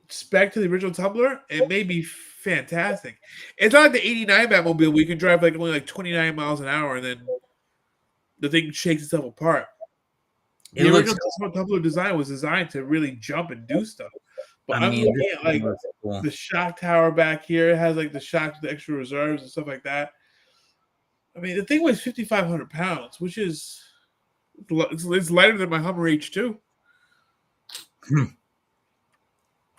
spec to the original Tumbler, it may be fantastic. It's not like the '89 Batmobile where you can drive like only like 29 miles an hour and then the thing shakes itself apart. It The looks. original Tumbler design was designed to really jump and do stuff. But I I'm mean, looking this at like looks cool. the shock tower back here. It has like the shock with the extra reserves and stuff like that. I mean, the thing weighs 5,500 pounds, which is it's lighter than my Hummer H2. Hmm.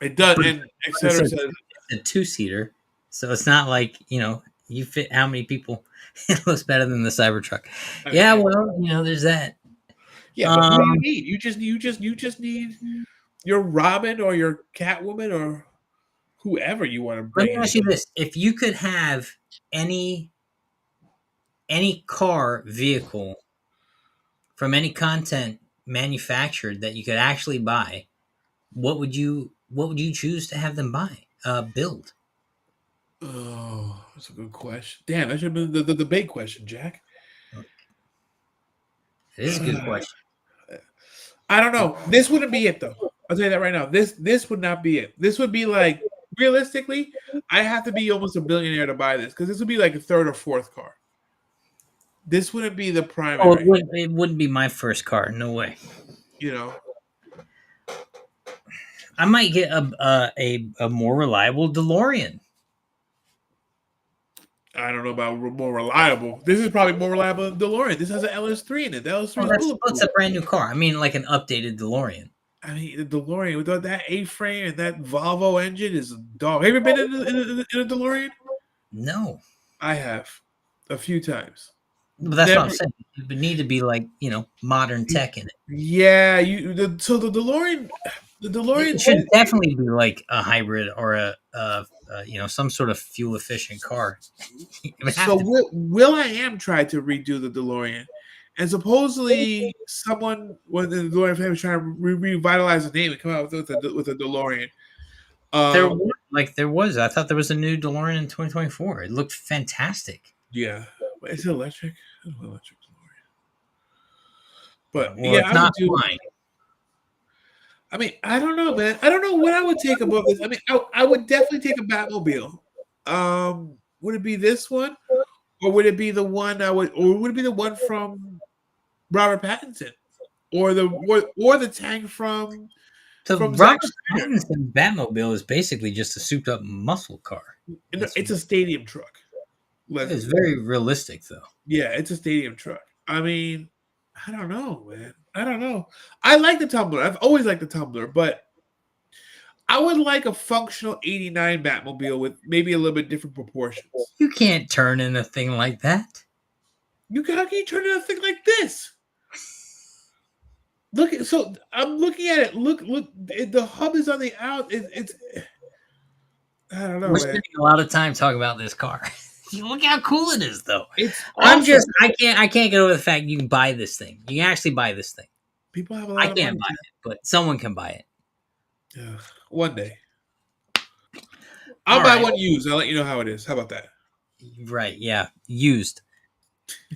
It does, and etc. It's says a two-seater, so it's not like you fit how many people. It looks better than the Cybertruck. I Yeah, mean, well, there's that. yeah, but who do you need? You just need your Robin or your Catwoman or whoever you want to Let bring me in. ask you this: if you could have any car vehicle from any content manufactured that you could actually buy, what would you choose to have them build? Oh, that's a good question. Damn, that should have been the debate question, Jack. It is a good question. I don't know. This wouldn't be it though. I'll tell you that right now. This would not be it. This would be like realistically, I have to be almost a billionaire to buy this because this would be like a third or fourth car. This wouldn't be the primary. Oh, it wouldn't be my first car. No way. You know, I might get a more reliable DeLorean. I don't know about more reliable. This is probably more reliable than DeLorean. This has an LS3 in it. The LS3 is bulletproof. That's a brand new car. I mean, like an updated DeLorean. I mean, the DeLorean with that A-frame and that Volvo engine is a dog. Have you been in a DeLorean? No, I have a few times. but that's what I'm saying. It would need to be like modern tech in it. Yeah, so the DeLorean It should definitely be like a hybrid or a some sort of fuel efficient car. So Will.i.am tried to redo the DeLorean, and supposedly someone within the DeLorean family was trying to revitalize the name and come out with a DeLorean. There was. I thought there was a new DeLorean in 2024. It looked fantastic. Yeah, is it electric? I don't know, electric DeLorean. But well, yeah, it's not mine. I mean, I don't know, man. I don't know what I would take above this. I mean, I would definitely take a Batmobile. Would it be this one, or would it be the one or would it be the one from Robert Pattinson, or the tank from Robert Pattinson's Batmobile is basically just a souped up muscle car. It's a stadium truck. It's very realistic, though. Yeah, it's a stadium truck. I mean, I don't know, man. I don't know. I like the Tumbler. I've always liked the Tumbler, but I would like a functional 89 Batmobile with maybe a little bit different proportions. You can't turn in a thing like that. How can you turn in a thing like this? So I'm looking at it. Look, the hub is on the out. It's I don't know. We're spending a lot of time talking about this car. Look how cool it is, though. It's awesome. I can't get over the fact you can buy this thing. You can actually buy this thing. People have a lot. I can't buy it, but someone can buy it. Yeah, one day. I'll buy one used. I'll let you know how it is. How about that? Right? Yeah, used.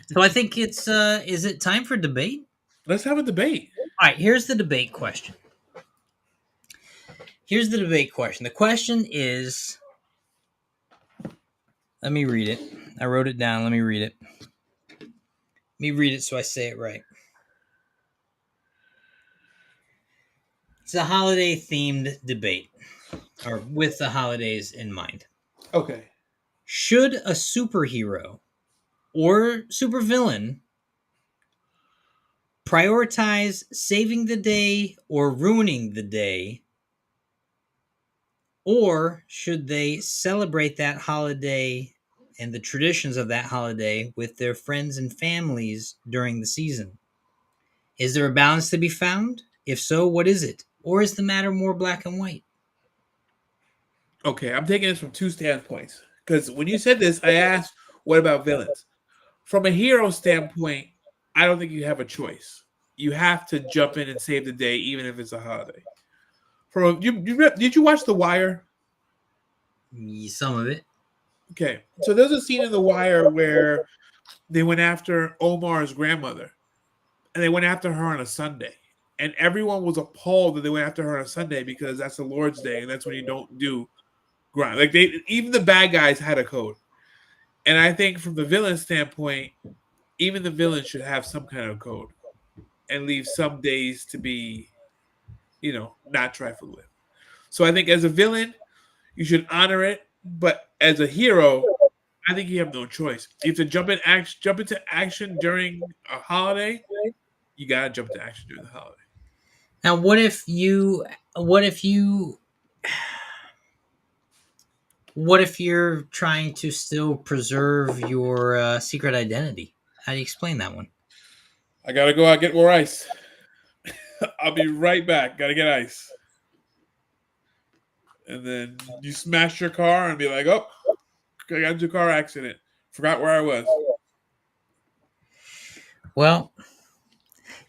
So I think it's. Is it time for debate? Let's have a debate. All right. Here's the debate question. The question is. Let me read it. I wrote it down. Let me read it. Let me read it so I say it right. It's a holiday-themed debate, or with the holidays in mind. Okay. Should a superhero or supervillain prioritize saving the day or ruining the day? Or should they celebrate that holiday and the traditions of that holiday with their friends and families during the season? Is there a balance to be found? If so, what is it? Or is the matter more black and white? Okay, I'm taking this from two standpoints. Because when you said this, I asked, what about villains? From a hero standpoint, I don't think you have a choice. You have to jump in and save the day, even if it's a holiday. Did you watch The Wire? Some of it. Okay, so there's a scene in The Wire where they went after Omar's grandmother, and they went after her on a Sunday, and everyone was appalled that they went after her on a Sunday because that's the Lord's Day, and that's when you don't do grind. Like even the bad guys had a code, and I think from the villain standpoint, even the villain should have some kind of code and leave some days to be, not trifled with. So I think as a villain, you should honor it, but as a hero, I think you have no choice. If to jump into action during a holiday, you gotta jump into action during the holiday. Now, what if you're trying to still preserve your secret identity? How do you explain that one? I gotta go out get more ice. I'll be right back. Gotta get ice. And then you smash your car and be like, "Oh, I got into a car accident. Forgot where I was." Well,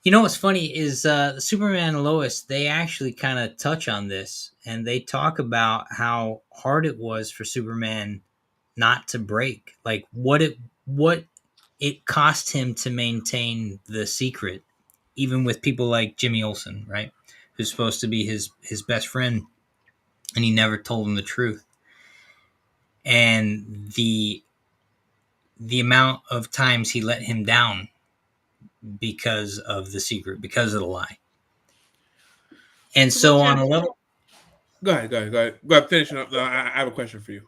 what's funny is Superman and Lois, they actually kind of touch on this, and they talk about how hard it was for Superman not to break. Like what it cost him to maintain the secret, even with people like Jimmy Olsen, right? Who's supposed to be his best friend, and he never told him the truth. And the amount of times he let him down because of the secret, because of the lie. And so on a level, Go ahead. Go ahead. Finish it up. No, I have a question for you.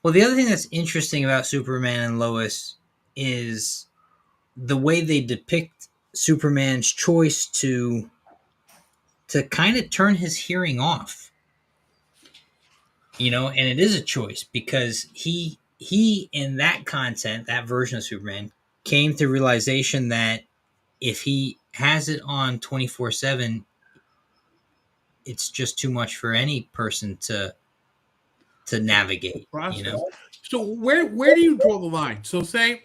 well, the other thing that's interesting about Superman and Lois is the way they depict Superman's choice to kind of turn his hearing off. And it is a choice because he in that content, that version of Superman, came to realization that if he has it on 24/7, it's just too much for any person to navigate. Process. So where do you draw the line? So say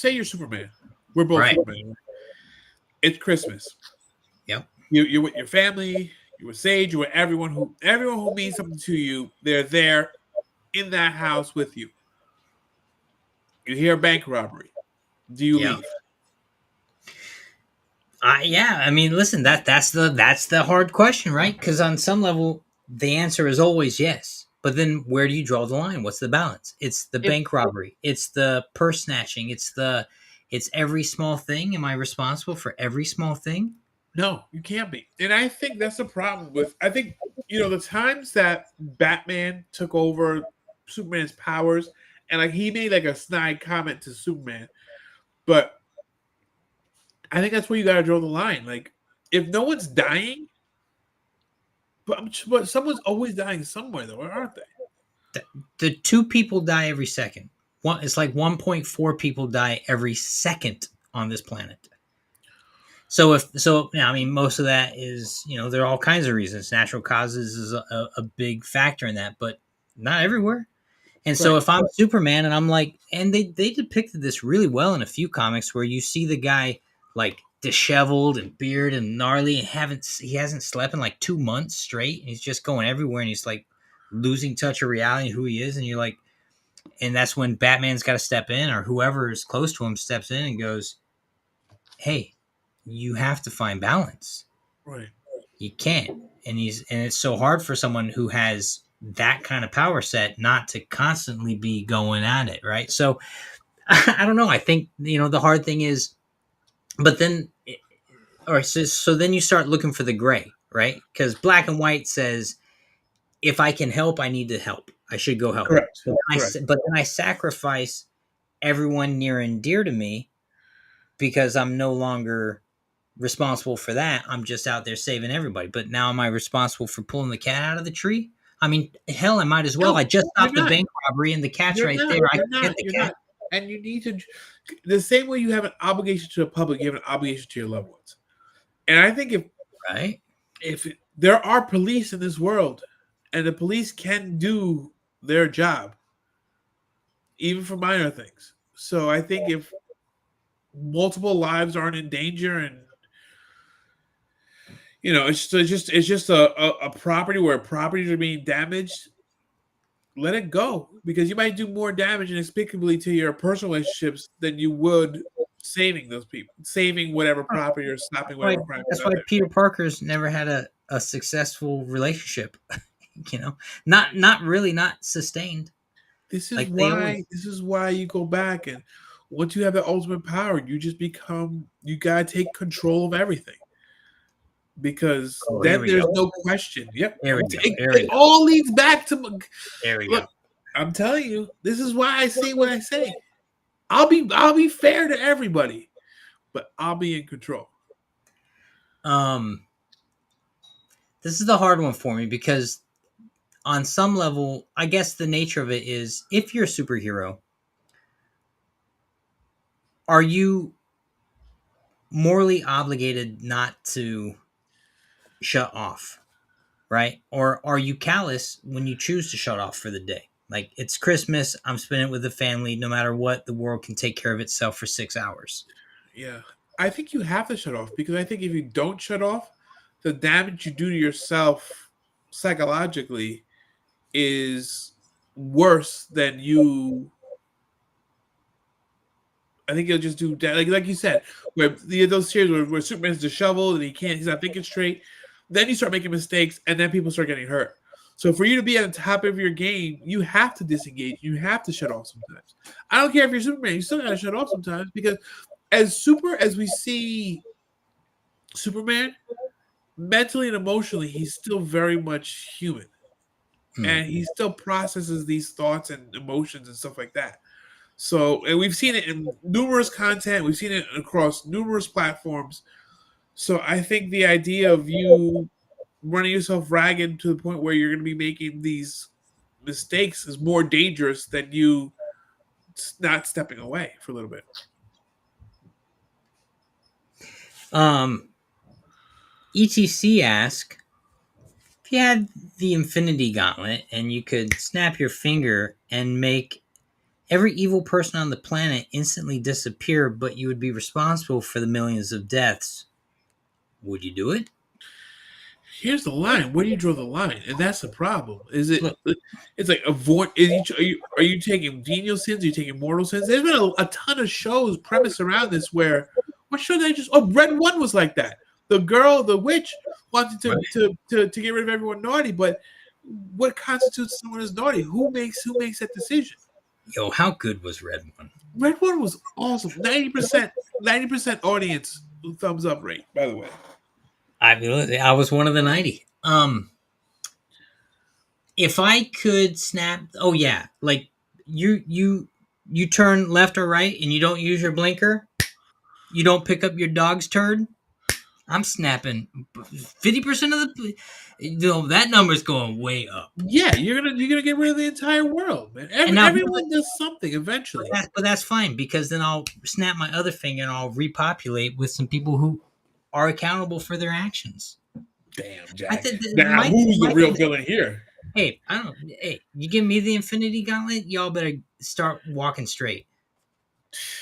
you're Superman. We're both Right. Superman. It's Christmas. Yep. You're with your family. You're with Sage. You're with everyone who means something to you. They're there in that house with you. You hear a bank robbery. Do you leave? Yeah. I mean, listen, that's the hard question, right? Because on some level, the answer is always yes. But then, where do you draw the line? What's the balance? It's the bank robbery. It's the purse snatching. It's every small thing. Am I responsible for every small thing? No, you can't be. And I think that's the problem with. I think the times that Batman took over Superman's powers, and like he made like a snide comment to Superman, but I think that's where you got to draw the line. Like, if no one's dying, but someone's always dying somewhere, though, aren't they? The 2 people die every second. It's like 1.4 people die every second on this planet. So I mean, most of that is there are all kinds of reasons. Natural causes is a big factor in that, but not everywhere. And so if I'm Superman and I'm like, and they depicted this really well in a few comics where you see the guy like disheveled and beard and gnarly and he hasn't slept in like 2 months straight, and he's just going everywhere and he's like losing touch of reality and who he is, and you're like, and that's when Batman's got to step in, or whoever is close to him steps in and goes, "Hey, you have to find balance. Right. You can't." And it's so hard for someone who has that kind of power set not to constantly be going at it, right? So I don't know. I think the hard thing is, but then, or so then you start looking for the gray, right? Because black and white says, if I can help, I need to help. I should go help. Correct. But then I sacrifice everyone near and dear to me because I'm no longer responsible for that. I'm just out there saving everybody. But now am I responsible for pulling the cat out of the tree? I mean, hell, I might as well. No, I just stopped the not. bank robbery and the cat's You're right not, there. I you're can not, get the you're cat. not. And you need to, the same way you have an obligation to the public, you have an obligation to your loved ones. And I think if there are police in this world, and the police can do their job, even for minor things. So I think if multiple lives aren't in danger, and it's just a property where properties are being damaged, let it go, because you might do more damage inexplicably to your personal relationships than you would saving those people, saving whatever property or stopping whatever crime. That's why Peter Parker's never had a successful relationship. Not sustained. This is Like why you go back, and once you have that ultimate power, you just become, you gotta take control of everything. Because Oh, here then we there's go. no question. Yep. Here we go. It, Here we it go. all leads back to, Here we look, go. I'm telling you, this is why I say what I say. I'll be fair to everybody, but I'll be in control. This is the hard one for me because on some level, I guess the nature of it is if you're a superhero, are you morally obligated not to shut off, right? Or are you callous when you choose to shut off for the day? Like it's Christmas, I'm spending it with the family. No matter what, the world can take care of itself for 6 hours. Yeah. I think you have to shut off, because I think if you don't shut off, the damage you do to yourself psychologically is worse than you. I think you'll just do that, like you said, where those series where Superman's disheveled and he's not thinking straight. Then you start making mistakes, and then people start getting hurt. So for you to be at the top of your game, you have to disengage. You have to shut off sometimes. I don't care if you're Superman, you still got to shut off sometimes, because as super as we see Superman, mentally and emotionally, he's still very much human, and he still processes these thoughts and emotions and stuff like that. So, and we've seen it in numerous content, we've seen it across numerous platforms. So, I think the idea of you running yourself ragged to the point where you're going to be making these mistakes is more dangerous than you not stepping away for a little bit. ETC ask if you had the Infinity Gauntlet and you could snap your finger and make every evil person on the planet instantly disappear, but you would be responsible for the millions of deaths, would you do it? Here's the line. Where do you draw the line? And that's the problem. Is it? Look. It's like avoid. Are you taking venial sins? Are you taking mortal sins? There's been a ton of shows premised around this. Where what show did I just? Oh, Red One was like that. The girl, the witch, wanted to get rid of everyone naughty. But what constitutes someone as naughty? Who makes that decision? Yo, how good was Red One? Red One was awesome. 90% audience thumbs up rate. By the way. I was one of the 90. If I could snap, oh yeah, like you turn left or right and you don't use your blinker, you don't pick up your dog's turd, I'm snapping 50% of the that number's going way up. Yeah, you're gonna get rid of the entire world, man. Everyone does something eventually. But that's fine, because then I'll snap my other finger and I'll repopulate with some people who are accountable for their actions. Damn, Jack. Now, who's the real villain here? Hey, I don't. Hey, you give me the Infinity Gauntlet, y'all better start walking straight.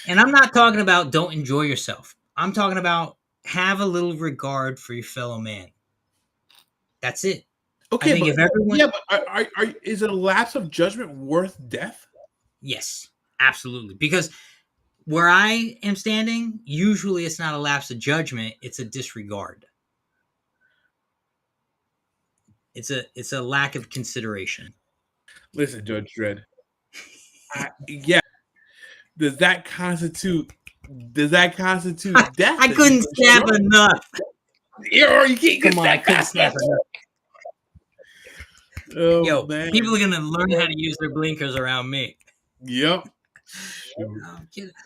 And I'm not talking about don't enjoy yourself. I'm talking about have a little regard for your fellow man. That's it. Okay, I think if everyone, but is a lapse of judgment worth death? Yes, absolutely. Because where I am standing, usually it's not a lapse of judgment; it's a disregard. It's a lack of consideration. Listen, Judge Dredd. Yeah. Does that constitute death? I couldn't snap enough. You can't. Come on, I couldn't snap enough. Oh, yo, man. People are gonna learn how to use their blinkers around me. Yep.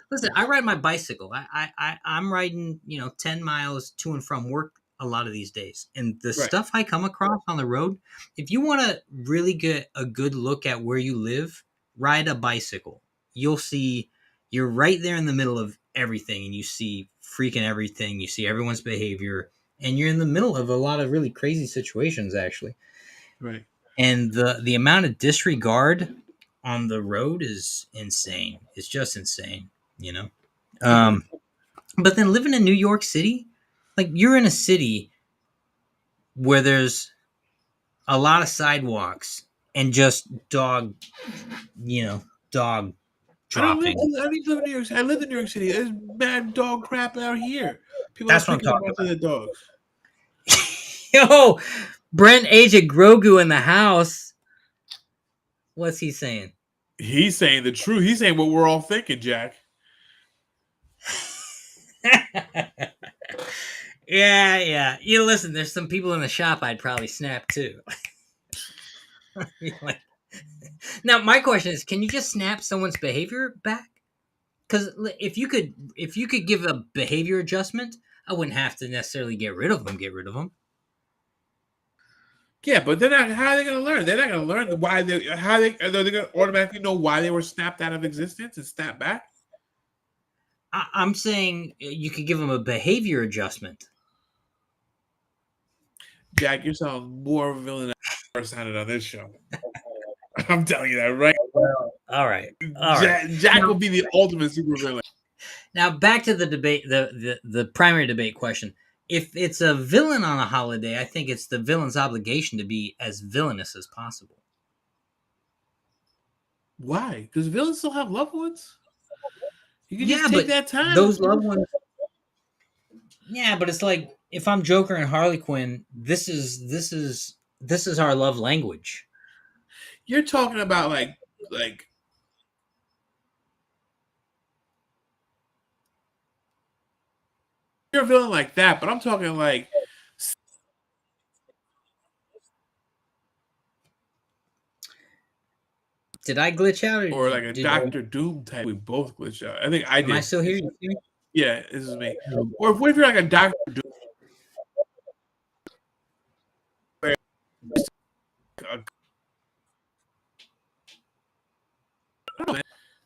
Listen, I ride my bicycle. I'm riding 10 miles to and from work a lot of these days, and the stuff I come across on the road, if you want to really get a good look at where you live, ride a bicycle. You'll see you're right there in the middle of everything, and you see freaking everything. You see everyone's behavior, and you're in the middle of a lot of really crazy situations, actually. Right. And the amount of disregard on the road is insane. It's just insane, But then living in New York City, like you're in a city where there's a lot of sidewalks and just dog dropping. I don't live in New York City. I live in New York City. There's bad dog crap out here. People That's are what I'm talking about their dogs. Yo, Brent Agent Grogu in the house. What's he saying? He's saying the truth. He's saying what we're all thinking, Jack. Yeah. You listen. There's some people in the shop I'd probably snap too. Like, now, my question is: can you just snap someone's behavior back? Because if you could give a behavior adjustment, I wouldn't have to necessarily get rid of them. Get rid of them. Yeah, but they're not. How are they going to learn? They're not going to learn why they. How they are they going to automatically know why they were snapped out of existence and snapped back? I'm saying you could give them a behavior adjustment. Jack, you're sounding more of a villain than I ever sounded on this show. I'm telling you that right. All right. Jack will be the ultimate supervillain. Now back to the debate, the primary debate question. If it's a villain on a holiday, I think it's the villain's obligation to be as villainous as possible. Why? Because villains still have loved ones. You can Yeah, just take but that time. those loved ones. Yeah, but it's like if I'm Joker and Harley Quinn, this is our love language. You're talking about like you're a villain like that, but I'm talking like Did I glitch out or like a Doctor Doom type. We both glitched out. I think I did. Am I still here? You see me? Yeah, this is me. Or what if you're like a Doctor Doom?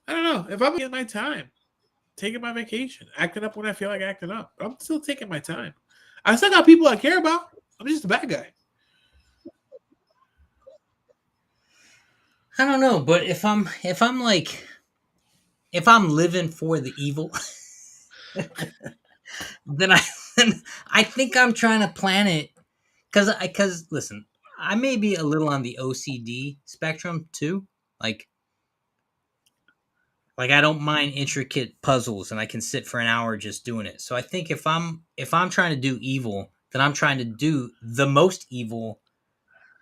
I don't know. If I'm getting my time, taking my vacation, acting up when I feel like acting up, I'm still taking my time. I still got people I care about. I'm just a bad guy. I don't know, but if I'm living for the evil, then I think I'm trying to plan it because listen, I may be a little on the OCD spectrum too. Like I don't mind intricate puzzles and I can sit for an hour just doing it. So I think if I'm trying to do evil, then I'm trying to do the most evil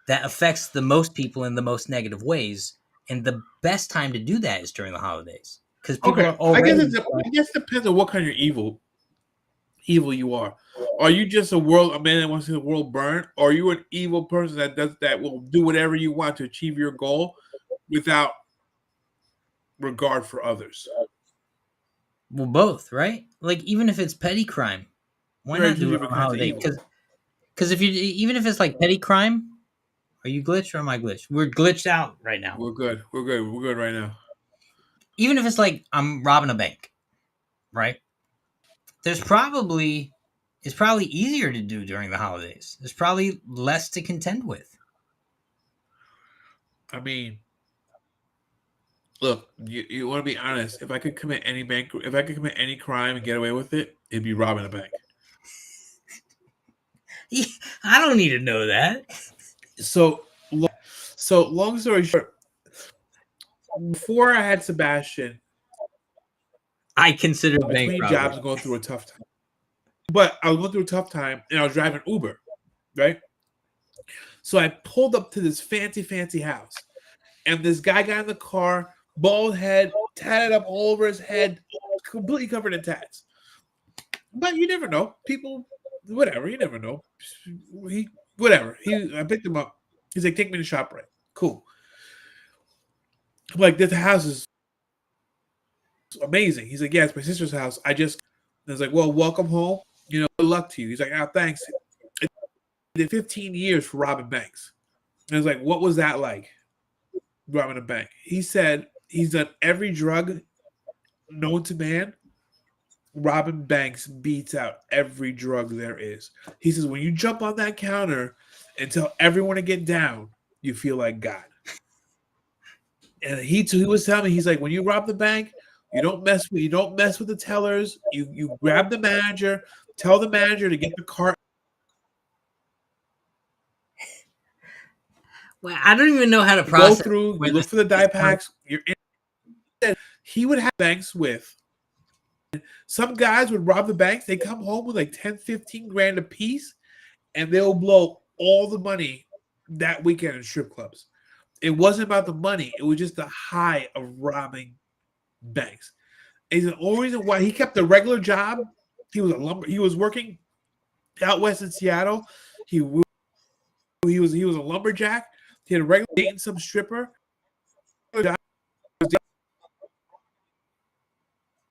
that affects the most people in the most negative ways. And the best time to do that is during the holidays. Because people are already I guess it depends on what kind of evil you are. Are you just a man that wants to see the world burn? Or are you an evil person that will do whatever you want to achieve your goal without regard for others? Well, both, right? Like even if it's petty crime, why not do it on a holiday? Because even if it's like petty crime, are you glitched or am I glitched? We're glitched out right now. We're good. We're good right now. Even if it's like I'm robbing a bank, right? It's probably easier to do during the holidays. There's probably less to contend with. I mean, look, you want to be honest. If I could commit any crime and get away with it, it'd be robbing a bank. I don't need to know that. So long story short, before I had Sebastian, I consider bank between robbery. jobs and going through a tough time. But I was going through a tough time, and I was driving Uber, right? So I pulled up to this fancy house, and this guy got in the car, bald head, tatted up all over his head, completely covered in tats. But you never know. People, whatever, you never know. I picked him up. He's like, take me to ShopRite. Cool. I'm like, this house is amazing. He's like, yeah, it's my sister's house. I was like, well, welcome home. Good luck to you. He's like, oh, thanks. I did 15 years for robbing banks. And I was like, what was that like, robbing a bank? He said he's done every drug known to man. Robbing banks beats out every drug there is. He says, when you jump on that counter and tell everyone to get down, you feel like God. And he was telling me, he's like, when you rob the bank, you don't mess with the tellers. You grab the manager, tell the manager to get the cart. Well, I don't even know how to process. Go through, you look for the die packs. He would have banks with. Some guys would rob the banks. They come home with like 10, 15 grand a piece, and they'll blow all the money that weekend in strip clubs. It wasn't about the money. It was just the high of robbing banks. He's the only reason why he kept a regular job. He was working out west in Seattle. He was a lumberjack. He had a regular dating some stripper.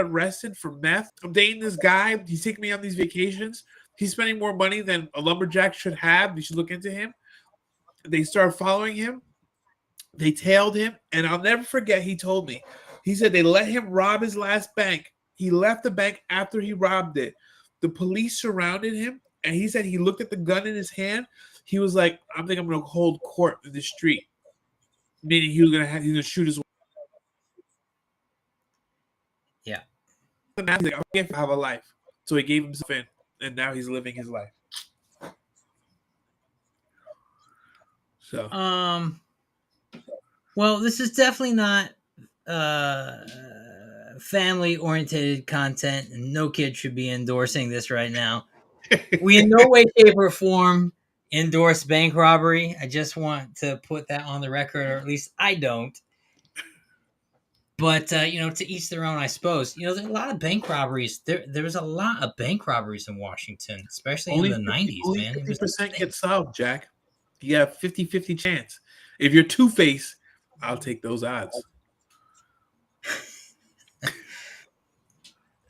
Arrested for meth. I'm dating this guy. He's taking me on these vacations. He's spending more money than a lumberjack should have. You should look into him. They started following him. They tailed him, and I'll never forget. He told me, he said they let him rob his last bank. He left the bank after he robbed it. The police surrounded him, and he said he looked at the gun in his hand. He was like, "I think I'm going to hold court in the street," meaning he's going to shoot his. Yeah. And now he's like, "I'm going to have a life," so he gave himself in, and now he's living his life. So, well, this is definitely not family oriented content, and no kid should be endorsing this right now. We in no way, shape, or form endorse bank robbery. I just want to put that on the record, or at least I don't. But to each their own, I suppose. There's a lot of bank robberies. There was a lot of bank robberies in Washington, especially in the 90s, man. 50% gets solved, Jack. You got a 50-50 chance. If you're Two-Face, I'll take those odds.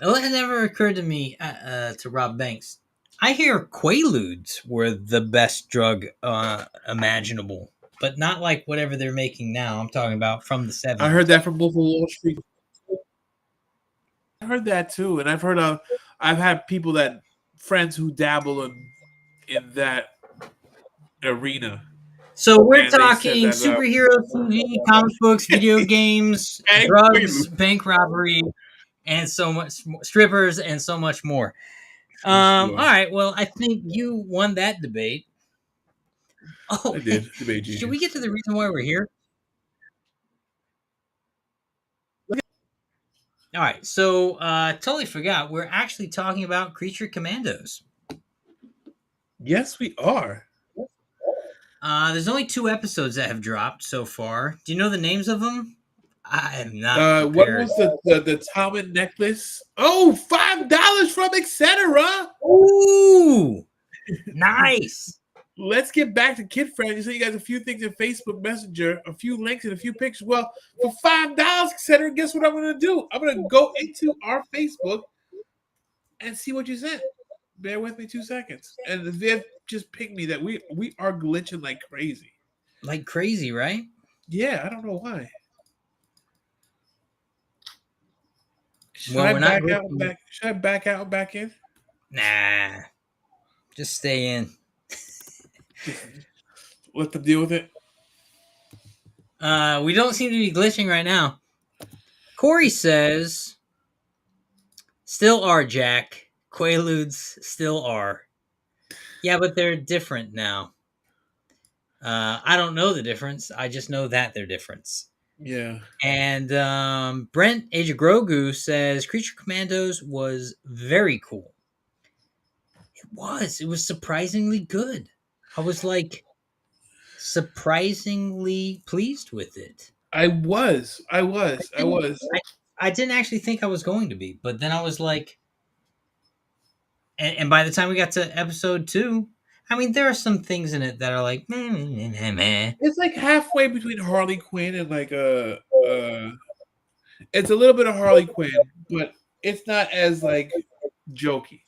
Well, it never occurred to me to rob banks. I hear Quaaludes were the best drug imaginable, but not like whatever they're making now. I'm talking about from the 70s. I heard that from Wolf of Wall Street. I heard that too, and I've had people friends who dabble in that arena. So we're talking superhero TV, comic books, video games, drugs, bank robbery, and so much more, strippers, and so much more. All right. Well, I think you won that debate. Oh, I did. Debate genius. Should we get to the reason why we're here? All right. So, totally forgot. We're actually talking about Creature Commandos. Yes, we are. There's only 2 episodes that have dropped so far. Do you know the names of them? I am not prepared. What was the Talmud necklace? Oh, $5 from etc. Ooh, nice. Let's get back to kid friendly. So you guys a few things in Facebook Messenger, a few links and a few pictures. Well, for $5, etc. Guess what I'm going to do? I'm going to go into our Facebook and see what you sent. Bear with me 2 seconds. And Viv just pinged me that we are glitching like crazy. Like crazy, right? Yeah, I don't know why. Should Well, I back out and back in? Nah. Just stay in. Let them deal with it. We don't seem to be glitching right now. Corey says, still are, Jack. Quaaludes still are. Yeah, but they're different now. I don't know the difference. I just know that they're different. Yeah. And Brent, Age of Grogu, says Creature Commandos was very cool. It was surprisingly good. I was like surprisingly pleased with it. I was. I didn't actually think I was going to be, but then I was like, and by the time we got to episode 2, I mean, there are some things in it that are like, meh. It's like halfway between Harley Quinn and like it's a little bit of Harley Quinn, but it's not as like jokey.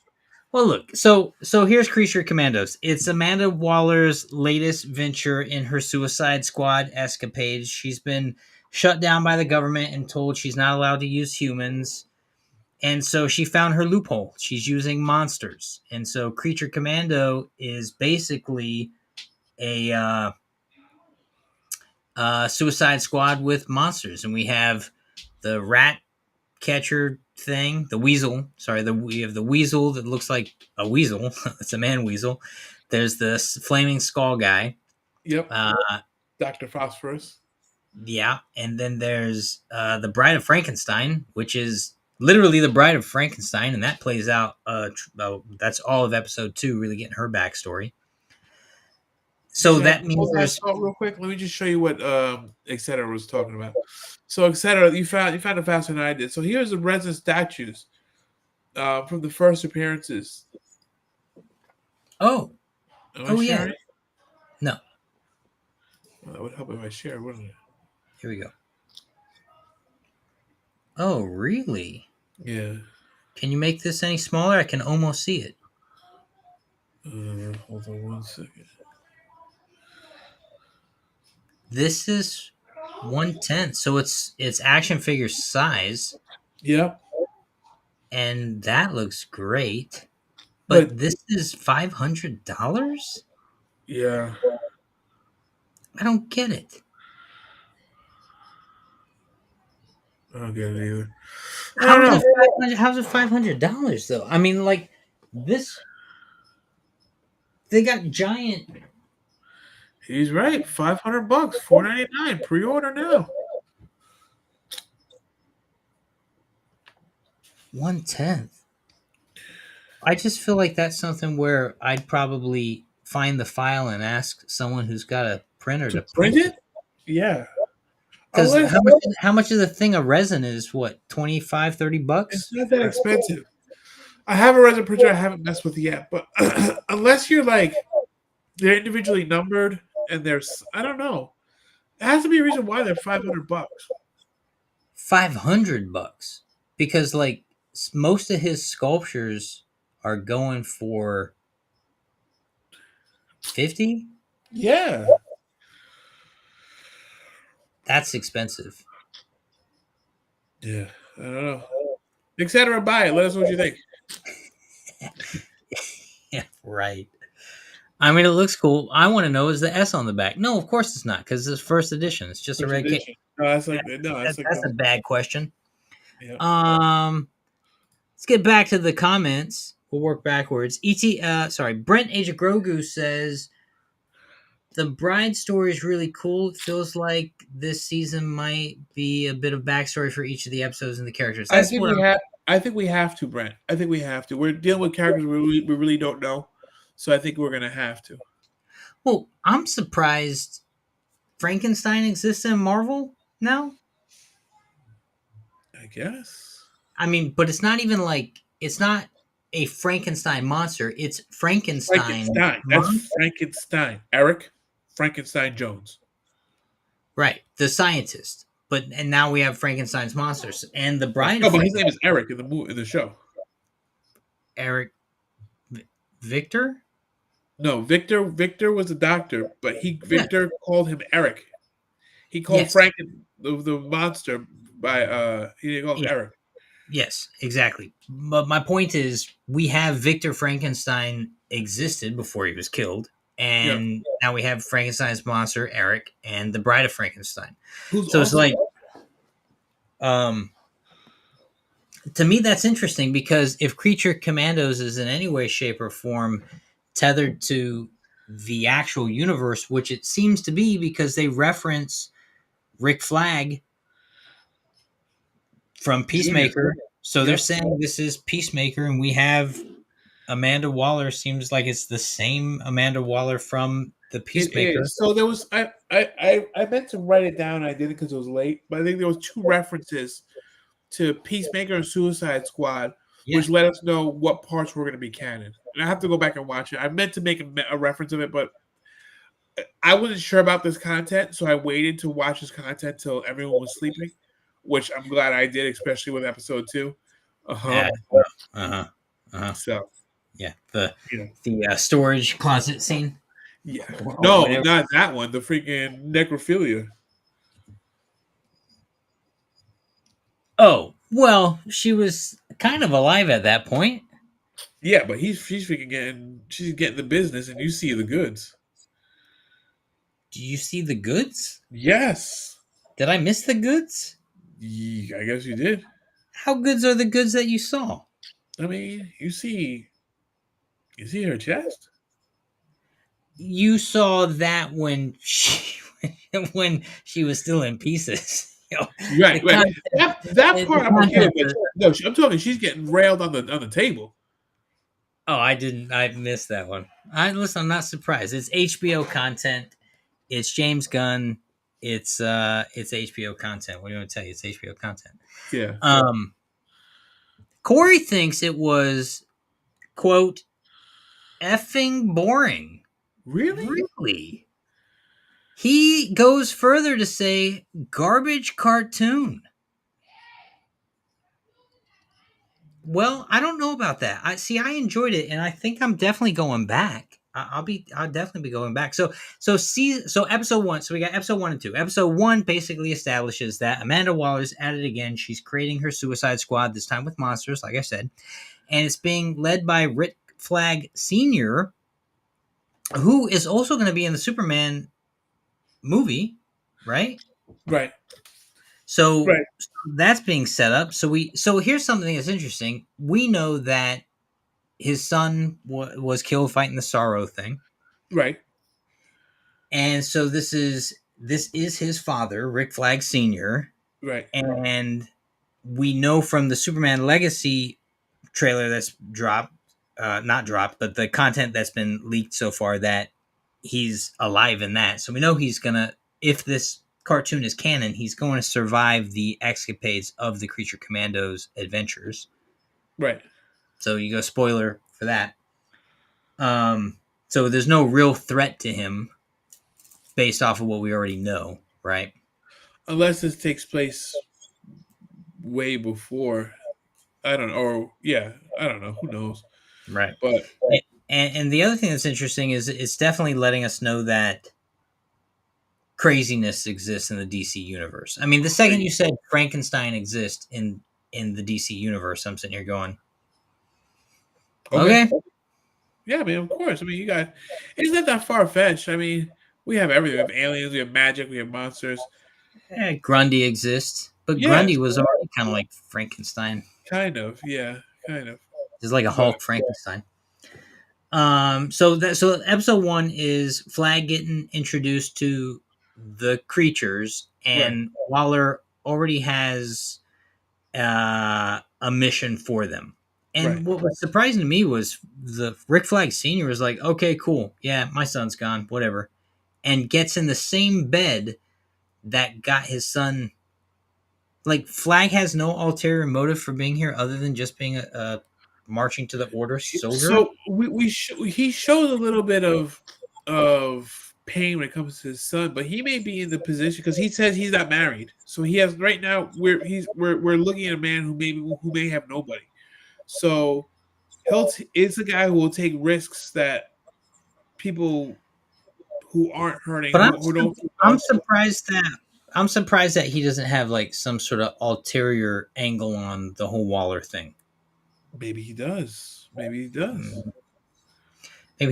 Well, look, so here's Creature Commandos. It's Amanda Waller's latest venture in her Suicide Squad escapades. She's been shut down by the government and told she's not allowed to use humans. And so she found her loophole. She's using monsters. And so Creature Commando is basically a Suicide Squad with monsters. And we have the rat catcher thing, the weasel. Sorry, we have the weasel that looks like a weasel. It's a man weasel. There's the flaming skull guy. Yep. Dr. Phosphorus. Yeah. And then there's the Bride of Frankenstein, which is literally the Bride of Frankenstein, and that plays out. That's all of episode 2, really getting her backstory. So that means there's real quick. Let me just show you what etc. was talking about. So etc. You found it faster than I did. So here's the resin statues from the first appearances. Oh, Am I oh yeah. sharing? No, Well, that would help if I shared, wouldn't it? here we go. Oh, really? Yeah. Can you make this any smaller? I can almost see it. Hold on 1 second. This is 1/10, so it's action figure size, Yep. and that looks great. But But this is $500? yeah, I don't get it. I don't get it either. I don't know. How's it $500 though? I mean, like this, they got giant. He's right. $500, $4.99. Pre-order now. 1/10. I just feel like that's something where I'd probably find the file and ask someone who's got a printer To to print print it? it. Yeah. Because Unless how much of the thing of resin is what, 25, it's $30? not that expensive. I have a resin printer I haven't messed with yet, but unless you're like they're individually numbered and there's I don't know. There has to be a reason why they're $500. $500. Because like most of his sculptures are going for 50. Yeah. That's expensive. Yeah. I don't know. Etc. Buy it. Let us know what you think. Yeah, right. I mean, it looks cool. I want to know, is the S on the back? No, of course it's not, because it's first edition. It's just a First red case. edition. No, that's like That's a bad question. yeah. Let's get back to the comments. We'll work backwards. Brent Age of Grogu says the bride story is really cool. It feels like this season might be a bit of backstory for each of the episodes and the characters. I think we have to, Brent. I think we have to. We're dealing with characters we really don't know. So I think we're gonna have to. Well, I'm surprised Frankenstein exists in Marvel now. I guess. I mean, but it's not even like it's not a Frankenstein monster. It's Frankenstein. That's Frankenstein. Eric Frankenstein Jones. Right, the scientist. And now we have Frankenstein's monsters and the bride. No, but his name is Eric in the show. Eric Victor. No, Victor was a doctor, but Victor called him Eric. He called Yes. the monster by he didn't call him Eric. Yes, exactly. But my point is, we have Victor Frankenstein existed before he was killed, and now we have Frankenstein's monster Eric and the Bride of Frankenstein. So it's like, to me, that's interesting because if Creature Commandos is in any way, shape, or form tethered to the actual universe, which it seems to be because they reference Rick Flag from Peacemaker. So they're saying this is Peacemaker, and we have Amanda Waller. Seems like it's the same Amanda Waller from the Peacemaker. It is. So there was I meant to write it down. I didn't because it was late. But I think there was 2 references to Peacemaker and Suicide Squad, which let us know what parts were going to be canon. And I have to go back and watch it. I meant to make a reference of it, but I wasn't sure about this content, so I waited to watch this content till everyone was sleeping, which I'm glad I did, especially with episode 2. So yeah, the storage closet scene. Yeah, no, not that one. The freaking necrophilia. Oh well, she was kind of alive at that point. Yeah, but she's getting the business, and you see the goods. Do you see the goods? Yes. Did I miss the goods? I guess you did. How goods are the goods that you saw? I mean, you see her chest. You saw that when she was still in pieces. Right. That part I'm okay with. No, I'm talking. She's getting railed on the table. Oh, I didn't. I missed that one. I'm not surprised. It's HBO content. It's James Gunn. it's HBO content. What do you want to tell you? It's HBO content. Yeah. Corey thinks it was, quote, effing boring. Really? Really? He goes further to say garbage cartoon. Well, I don't know about that. I enjoyed it, and I think I'm definitely going back. I'll definitely be going back. So episode 1. So we got episode 1 and 2. Episode 1 basically establishes that Amanda Waller's at it again. She's creating her Suicide Squad, this time with monsters, like I said, and it's being led by Rick Flag Sr., who is also going to be in the Superman movie, right? Right. So that's being set up. So here's something that's interesting. We know that his son was killed fighting the Sorrow thing, Right. and so this is his father, Rick Flag Sr. Right. And we know from the Superman Legacy trailer that's dropped, not dropped, but the content that's been leaked so far, that he's alive in that. So we know he's gonna, if this cartoon is canon, he's going to survive the escapades of the Creature Commandos adventures. Right. So you go spoiler for that. So there's no real threat to him based off of what we already know, right? Unless this takes place way before. I don't know. Or yeah, I don't know. Who knows? Right. But and the other thing that's interesting is it's definitely letting us know that craziness exists in the DC universe. I mean, the second you said Frankenstein exists in the DC universe, I'm sitting here going, okay. Yeah, I mean, of course. I mean, you got, it's not that far fetched. I mean, we have everything. We have aliens, we have magic, we have monsters. Yeah, Grundy exists, but Yes. Grundy was already kind of like Frankenstein. Kind of, yeah, kind of. It's like a Hulk Frankenstein. So episode 1 is Flag getting introduced to the creatures, and Waller already has a mission for them. And what was surprising to me was the Rick Flag Sr. was like, okay, cool. Yeah, my son's gone, whatever. And gets in the same bed that got his son. Like, Flag has no ulterior motive for being here other than just being a marching to the order soldier. So he shows a little bit of pain when it comes to his son, but he may be in the position because he says he's not married. So he has right now. We're looking at a man who may have nobody. So it's a guy who will take risks that people who aren't hurting. But I'm surprised that he doesn't have like some sort of ulterior angle on the whole Waller thing. Maybe he does. Maybe he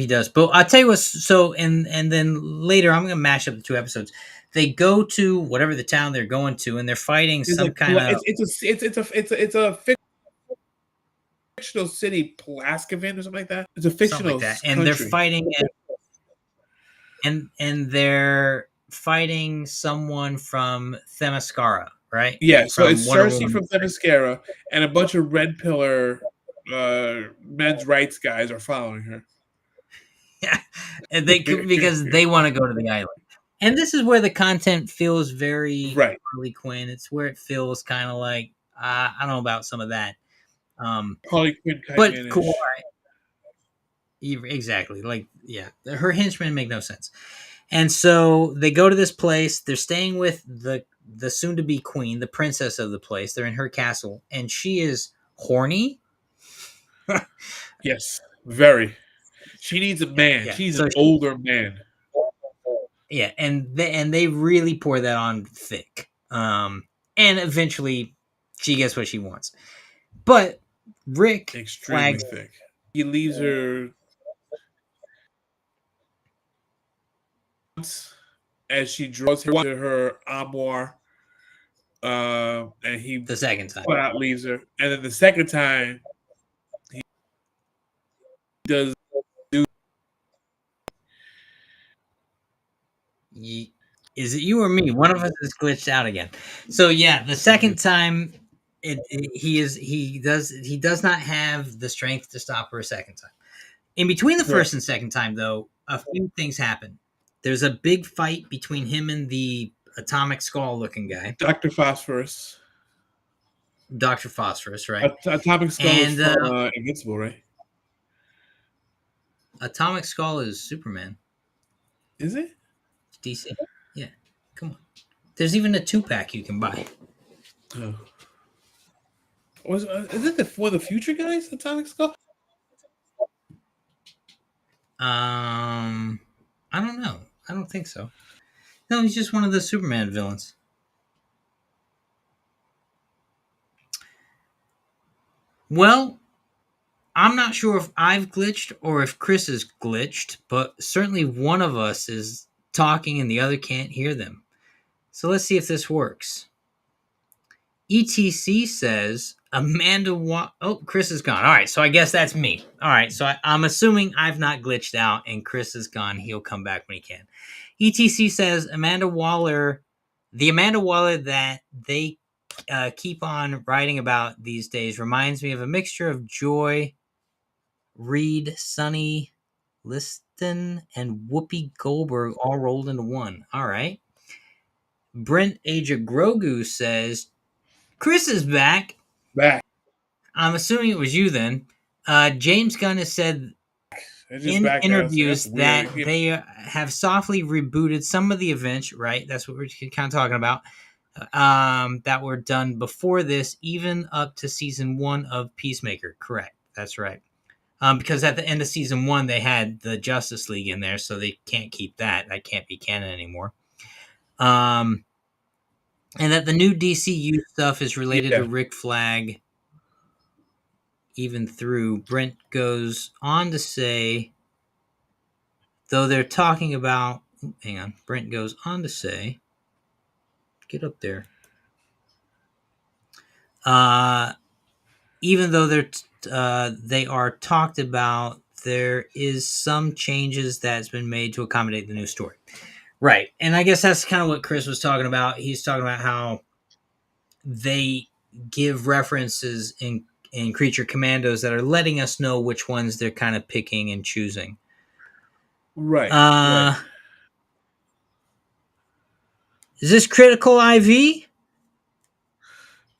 does. But I'll tell you what. So and then later, I'm gonna mash up the 2 episodes. They go to whatever the town they're going to, and they're fighting some kind of. It's a fictional city, Plaskevan or something like that. It's a fictional country. And they're fighting, and they're fighting someone from Themyscira, right? Yeah, so it's Cersei from Themyscira, and a bunch of Red Pillar men's rights guys are following her. Yeah, and because they want to go to the island. And this is where the content feels very Harley Quinn. It's where it feels kind of like I don't know about some of that. Harley Quinn, but cool. Exactly. Like, yeah, her henchmen make no sense. And so they go to this place. They're staying with the soon-to-be queen, the princess of the place. They're in her castle, and she is horny. Yes, very. She needs a man. She's an older man. Yeah, and they really pour that on thick. And eventually, she gets what she wants. But Rick extremely thick. He leaves her as she draws her to her armoire. And he the second time flat out leaves her, and then the second time he does do. Is it you or me? One of us is glitched out again. So yeah, the second time he does not have the strength to stop her a second time. In between the first and second time, though, a few things happen. There's a big fight between him and the atomic skull looking guy, Dr. Phosphorus. Dr. Phosphorus, right? Atomic Skull And is from Invincible, right? Atomic Skull is Superman. Is it? DC. Yeah. Come on. There's even a 2-pack you can buy. Oh. Is it for the future guys, Atomic Skull? I don't know. I don't think so. No, he's just one of the Superman villains. Well, I'm not sure if I've glitched or if Chris is glitched, but certainly one of us is talking and the other can't hear them. So let's see if this works. ETC says oh, Chris is gone. All right, so I guess that's me. All right, so I'm assuming I've not glitched out and Chris is gone. He'll come back when he can. ETC says Amanda Waller, the Amanda Waller that they keep on writing about these days reminds me of a mixture of Joy Reid, Sonny Liston, and Whoopi Goldberg all rolled into one. All right. Brent Aja Grogu says, Chris is back. Back. I'm assuming it was you then. James Gunn has said in interviews that they have softly rebooted some of the events, right? That's what we're kind of talking about. That were done before this, even up to season 1 of Peacemaker. Correct. That's right. Because at the end of season 1, they had the Justice League in there, so they can't keep that. That can't be canon anymore. And that the new DCU stuff is related to Rick Flag, even through. Brent goes on to say, though they're talking about, hang on, Brent goes on to say, get up there. Even though they are talked about, there is some changes that's been made to accommodate the new story. Right. And I guess that's kind of what Chris was talking about. He's talking about how they give references in Creature Commandos that are letting us know which ones they're kind of picking and choosing. Right. Right. Is this Critical IV?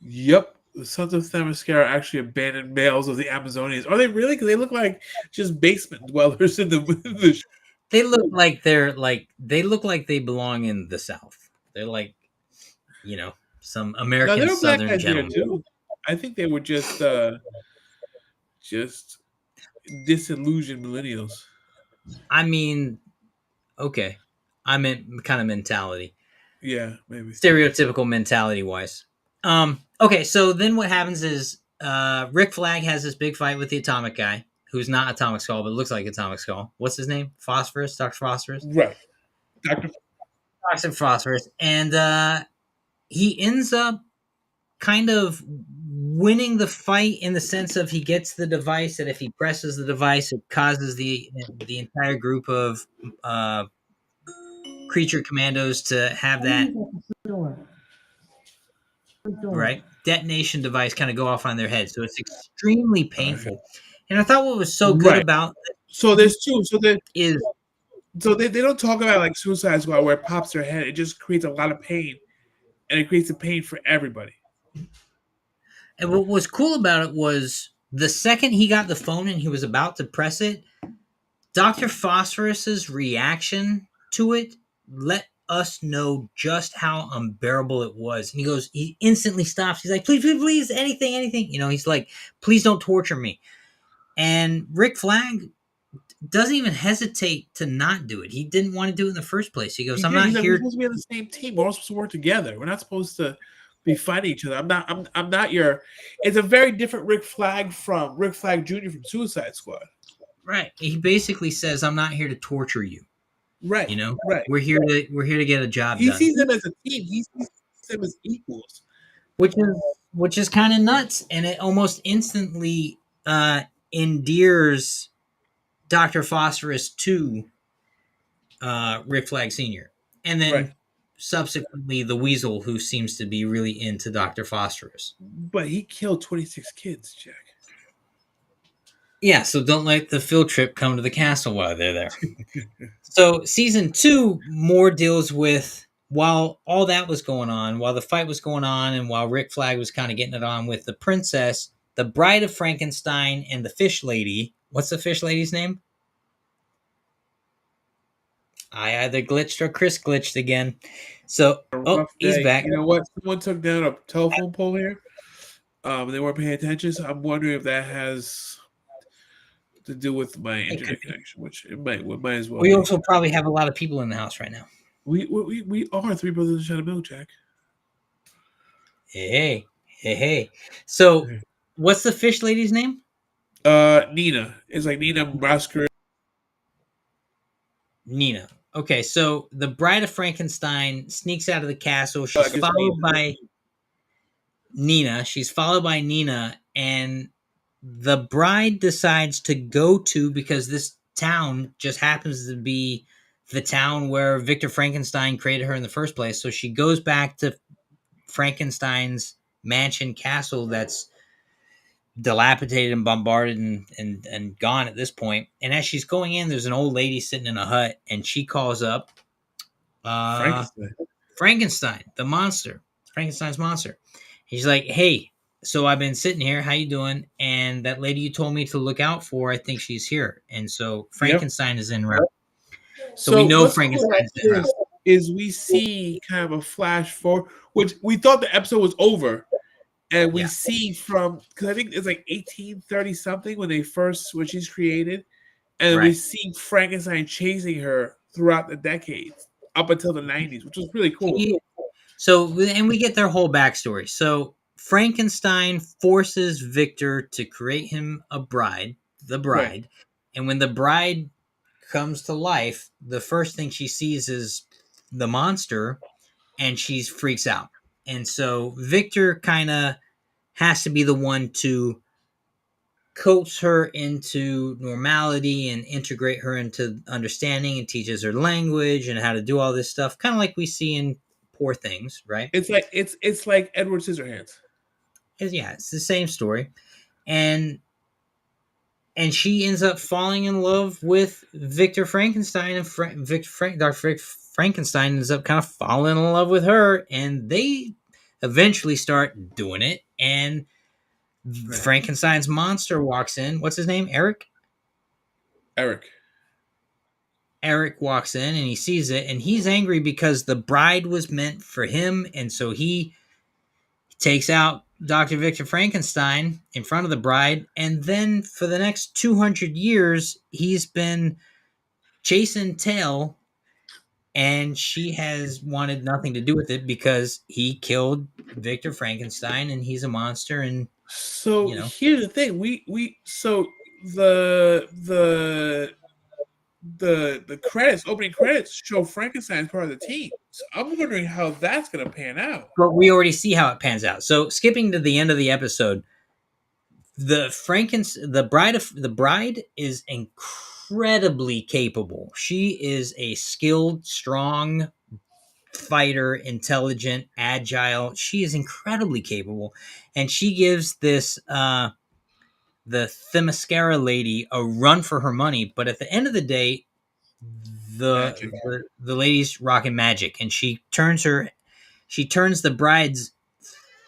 Yep. The Sons of Themyscira are actually abandoned males of the Amazonians. Are they really? Because they look like just basement dwellers in the They look like they look like they belong in the South. They're like, some American Southern gentlemen. Too. I think they were just disillusioned millennials. I mean, okay. I meant kind of mentality. Yeah, maybe. Stereotypical mentality wise. Okay, so then what happens is Rick Flag has this big fight with the Atomic guy, who's not Atomic Skull, but looks like Atomic Skull. What's his name? Phosphorus? Dr. Phosphorus? Right. Dr. Phosphorus. And he ends up kind of winning the fight in the sense of he gets the device that if he presses the device, it causes the entire group of Creature Commandos to have that right detonation device kind of go off on their head. So it's extremely painful. Right. And I thought what was so good about there's two. They don't talk about like Suicide Squad where it pops their head. It just creates a lot of pain, and it creates the pain for everybody. And what was cool about it was the second he got the phone and he was about to press it, Dr. Phosphorus's reaction to it let us know just how unbearable it was. And he instantly stops. He's like, please, anything. He's like, please don't torture me. And Rick Flag doesn't even hesitate to not do it. He didn't want to do it in the first place. He goes, I'm not here. We're supposed to be on the same team. We're all supposed to work together. We're not supposed to be fighting each other. I'm not your. It's a very different Rick Flag from Rick Flag Jr. from Suicide Squad. Right. He basically says, I'm not here to torture you. Right. Right. We're here to get a job done. He sees them as a team. He sees them as equals. Which is kind of nuts. And it almost instantly endears Dr. Phosphorus to Rick Flag Sr. And then subsequently the Weasel, who seems to be really into Dr. Phosphorus. But he killed 26 kids, Jack. Yeah, so don't let the field trip come to the castle while they're there. So season 2 more deals with while all that was going on, while the fight was going on, and while Rick Flag was kind of getting it on with the princess, the Bride of Frankenstein and the Fish Lady. What's the Fish Lady's name? I either glitched or Chris glitched again. So, A oh, rough he's day. back. You know what? Someone took down a telephone pole here. They weren't paying attention, so I'm wondering if that has to do with my It could internet be. connection, which it might as well We be. also probably have a lot of people in the house right now. We are three brothers in Shadow Milk, Jack. Hey. So, what's the Fish Lady's name? Nina. It's like Nina Rasker. Nina. Okay, so the Bride of Frankenstein sneaks out of the castle. She's followed by Nina. And the bride decides to go to, because this town just happens to be the town where Victor Frankenstein created her in the first place. So she goes back to Frankenstein's mansion castle that's dilapidated and bombarded and gone at this point. And as she's going in, there's an old lady sitting in a hut, and she calls up Frankenstein, the monster, Frankenstein's monster. He's like, "Hey, so I've been sitting here. How you doing? And that lady you told me to look out for, I think she's here." And so Frankenstein is en route. So we know what's cool Frankenstein's en route. is we see kind of a flash forward, which we thought the episode was over, and we see from, because I think it's like 1830 something when she's created, and we see Frankenstein chasing her throughout the decades up until the 90s, which was really cool. So, and we get their whole backstory. So Frankenstein forces Victor to create him a bride, the bride, Right. And when the bride comes to life, the first thing she sees is the monster, and she freaks out. And so Victor kind of has to be the one to coax her into normality and integrate her into understanding, and teaches her language and how to do all this stuff, kind of like we see in Poor Things, right? It's like Edward Scissorhands. It's the same story. And she ends up falling in love with Victor Frankenstein, and Dr. Frankenstein ends up kind of falling in love with her, and they eventually start doing it. And Frankenstein's monster walks in. What's his name? Eric walks in, and he sees it, and he's angry because the bride was meant for him, and so he takes out Dr. Victor Frankenstein in front of the bride, and then for the next 200 years, he's been chasing tail, and she has wanted nothing to do with it because he killed Victor Frankenstein, and he's a monster. And so here's the thing: the opening credits show Frankenstein as part of the team. So I'm wondering how that's going to pan out. But we already see how it pans out. So skipping to the end of the episode, the bride is incredibly capable. She is a skilled, strong fighter, intelligent, agile. She is incredibly capable, and she gives this the Themyscira lady a run for her money. But at the end of the day, the lady's rocking magic, and she turns the bride's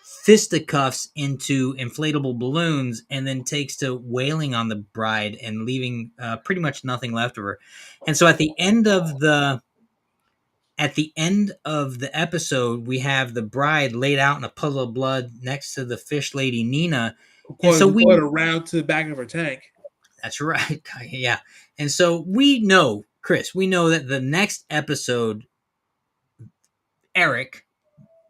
fisticuffs into inflatable balloons, and then takes to wailing on the bride and leaving pretty much nothing left of her. And so at the end of the episode, we have the bride laid out in a puddle of blood next to the fish lady Nina. And so we put around to the back of her tank. That's right. Yeah. And so we know, Chris, that the next episode, Eric,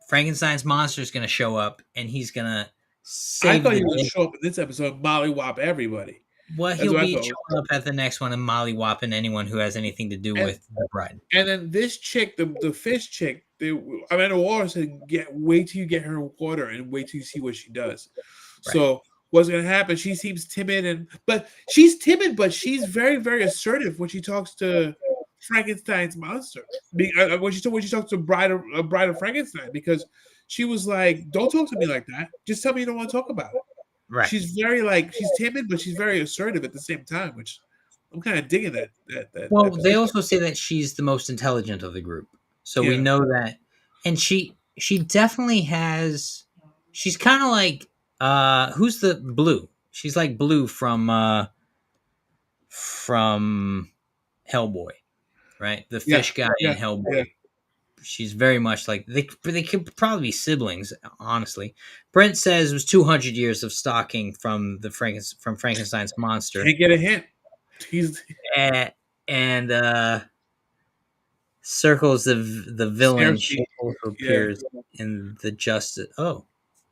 Frankenstein's monster, is going to show up, and he's going to save. I thought he was going to show up in this episode, mollywop everybody. Well, he'll be showing up at the next one and mollywhopping anyone who has anything to do with the bride. And then this chick, the fish chick, Amanda Waller said, wait till you get her water and wait till you see what she does. Right. So what's going to happen? She seems timid, but she's very, very assertive when she talks to Frankenstein's monster. When she talks to Bride of Frankenstein, because she was like, "Don't talk to me like that. Just tell me you don't want to talk about it." Right. She's very she's timid, but she's very assertive at the same time, which I'm kind of digging that. Well, they also say that she's the most intelligent of the group. So we Yeah. know that, and she definitely has. She's kind of like who's the Blue? She's like Blue from Hellboy, right? The Yeah. fish guy in Yeah. Hellboy. Yeah. She's very much like they could probably be siblings, honestly. Brent says it was 200 years of stalking from from Frankenstein's monster, Can't get a hint. He's and circles the villain. She Cersei. also Yeah. appears in the Justice. Oh,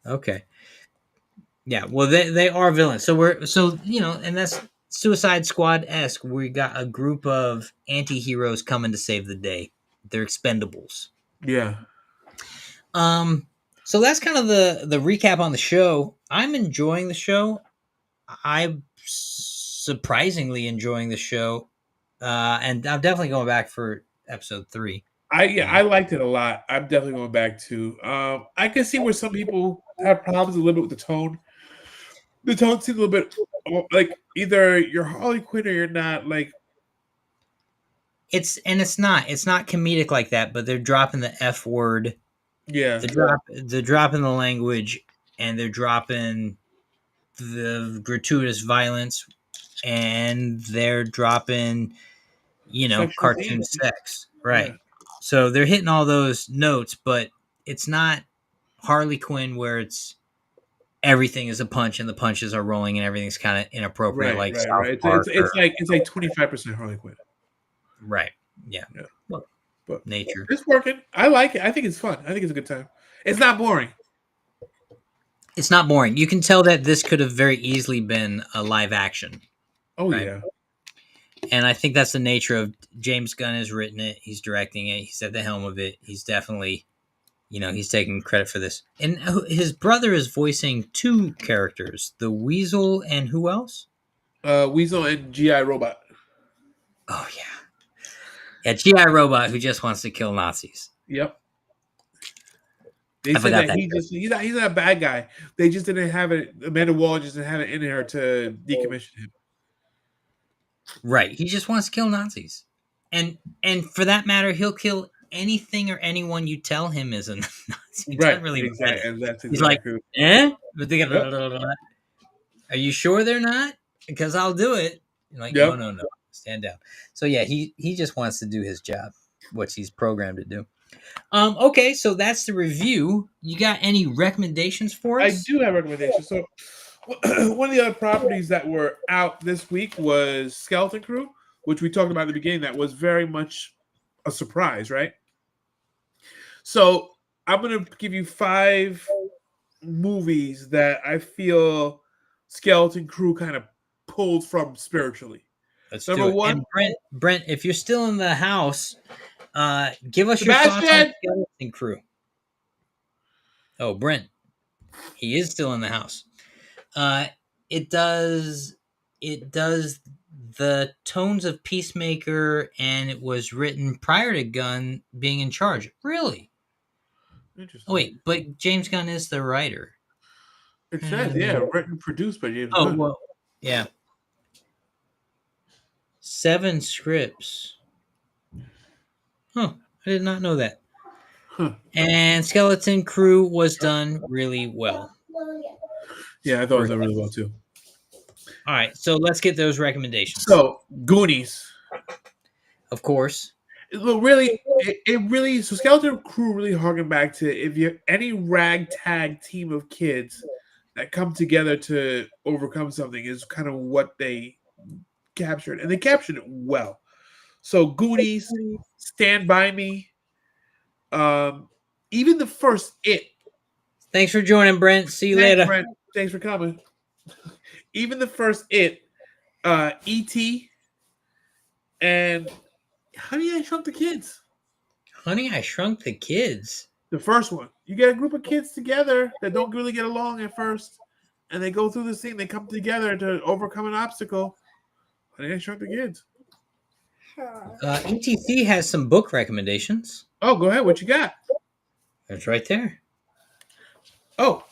okay, yeah. Well, they are villains, so and that's Suicide Squad esque. We got a group of anti-heroes coming to save the day. They're expendables. Yeah. So that's kind of the recap on the show. I'm enjoying the show. I'm surprisingly enjoying the show, and I'm definitely going back for episode 3. I liked it a lot. I'm definitely going back to. I can see where some people have problems a little bit with the tone. The tone seems a little bit like either you're Harley Quinn or you're not. Like It's not comedic like that, but they're dropping the F word. yeah, They're dropping the language, and they're dropping the gratuitous violence, and they're dropping sexual cartoon themes. sex, Yeah. right? So they're hitting all those notes, but it's not Harley Quinn where it's everything is a punch and the punches are rolling and everything's kind of inappropriate, like South Right. Park. It's like 25% Harley Quinn. Right. Yeah. Yeah. Well, But nature. it's working. I like it. I think it's fun. I think it's a good time. It's not boring. It's not boring. You can tell that this could have very easily been a live action. Oh Right. yeah. And I think that's the nature of James Gunn has written it. He's directing it. He's at the helm of it. He's definitely, he's taking credit for this. And his brother is voicing 2 characters, the Weasel and who else? Weasel and GI Robot. Oh, yeah. Yeah, G.I. Robot who just wants to kill Nazis. Yep. They I said forgot that that. he's not a bad guy. They just didn't have it. Amanda Waller just didn't have it in her to decommission him. Right. He just wants to kill Nazis. And for that matter, he'll kill anything or anyone you tell him is a Nazi. He doesn't really matter. Exactly. And that's He's like, exactly. But they are you sure they're not? Because I'll do it. You're like, Yep. no. Stand down. So yeah, he just wants to do his job, what he's programmed to do. Okay, so that's the review. You got any recommendations for us? I do have recommendations. So one of the other properties that were out this week was Skeleton Crew, which we talked about at the beginning. That was very much a surprise, right? So I'm going to give you 5 movies that I feel Skeleton Crew kind of pulled from spiritually. Let's Number do it. 1, And Brent, if you're still in the house, give us your thoughts on Skeleton Crew. Oh, Brent, he is still in the house. It does the tones of Peacemaker, and it was written prior to Gunn being in charge. Really? Interesting. Oh, wait, but James Gunn is the writer. It says, written and produced by James Oh, Gunn. well, yeah. 7 scripts. Huh, I did not know that. Huh. And Skeleton Crew was done really well. Yeah, I thought it was done really well too. All right, so let's get those recommendations. So, Goonies. Of course. It really, so Skeleton Crew really harken back to if you're any ragtag team of kids that come together to overcome something is kind of what they captured, and they captured it well. So Goonies, Stand By Me, even the first It. Thanks for joining, Brent. See you Thanks, later. Brent. Thanks for coming. Even the first It, E.T., and Honey, I Shrunk the Kids. Honey, I Shrunk the Kids. The first one. You get a group of kids together that don't really get along at first, and they go through this thing. They come together to overcome an obstacle. Honey, I Shrunk the Kids. ETC has some book recommendations. Oh, go ahead. What you got? It's right there. Oh,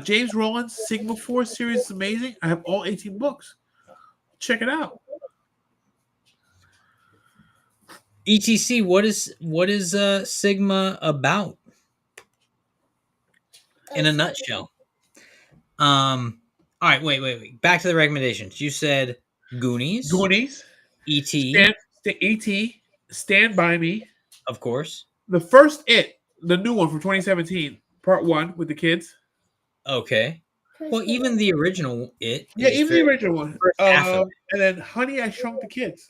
James Rowland's Sigma Force series is amazing. I have all 18 books. Check it out. ETC, what is Sigma about in a nutshell? All right, wait. Back to the recommendations. You said Goonies, Goonies, E.T., E.T., Stand By Me, of course. the first It, the new one from 2017, part 1 with the kids. Okay. Well, even the original It Yeah, is even the very original one. first half of it. And then Honey, I Shrunk the Kids.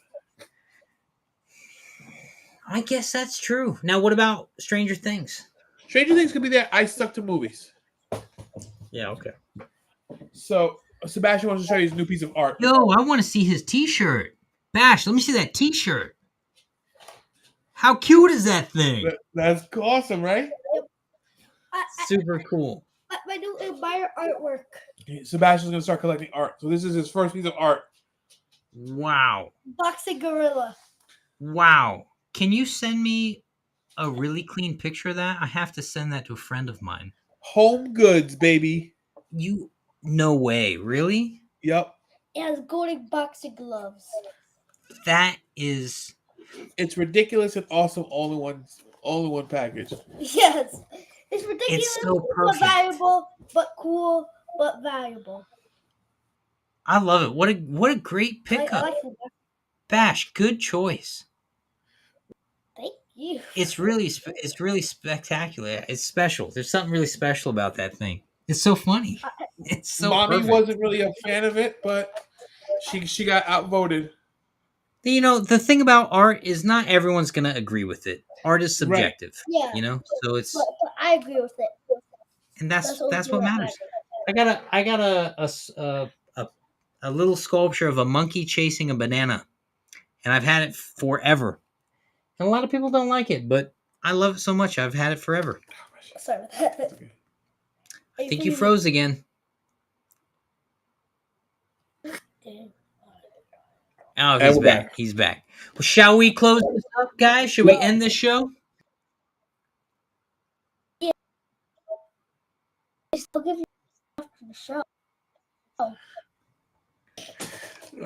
I guess that's true. Now, what about Stranger Things? Stranger Things could be there. I stuck to movies. Yeah, okay. So Sebastian wants to show you his new piece of art. Yo, I want to see his T-shirt. Bash, let me see that T-shirt. How cute is that thing? That's awesome, right? Super cool. I do admire artwork. Sebastian's going to start collecting art. So this is his first piece of art. Wow. Boxing gorilla. Wow. Can you send me a really clean picture of that? I have to send that to a friend of mine. Home goods, baby. You, no way. Really? Yep. It has golden boxing gloves. That is, It's ridiculous and awesome all in one package. Yes. It's ridiculous, it's so but perfect. valuable, but cool, but valuable. I love it. What a great I pickup. like it. Bash, good choice. Thank you. It's really spectacular. It's special. There's something really special about that thing. It's so funny. It's so Mommy perfect. wasn't really a fan of it, but she got outvoted. You know, the thing about art is not everyone's going to agree with it. Art is Right. subjective. Yeah. You know? So it's But I agree with it. and that's what what matters. I got a little sculpture of a monkey chasing a banana. And I've had it forever. And a lot of people don't like it, but I love it so much. I've had it forever. Sorry about that. I think you froze again. Oh, And he's we're back. back. He's back. Well, shall we close this up, guys? Should we end this show? I'll give you after the show.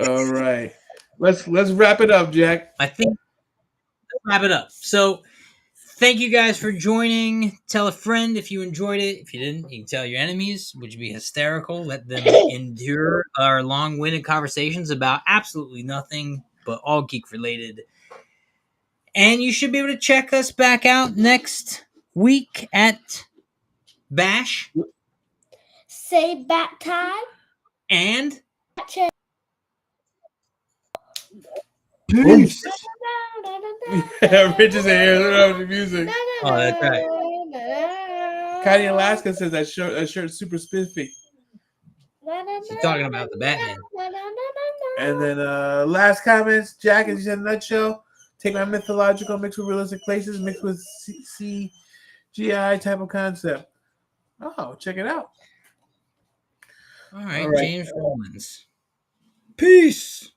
All right. Let's wrap it up, Jack. I think let's wrap it up. So, thank you guys for joining. Tell a friend if you enjoyed it. If you didn't, you can tell your enemies, which would be hysterical. Let them endure our long-winded conversations about absolutely nothing, but all geek related. And you should be able to check us back out next week at Bash Say bat time. and Check. Peace. Rich is here. Look at the music. Oh, that's right. Kylie Alaska says that shirt's super spiffy. She's talking about the Batman. And then last comments, Jack, as you said in a nutshell, take my mythological mixed with realistic places, mixed with CGI type of concept. Oh, check it out. All right, All right. James Rollins. Peace.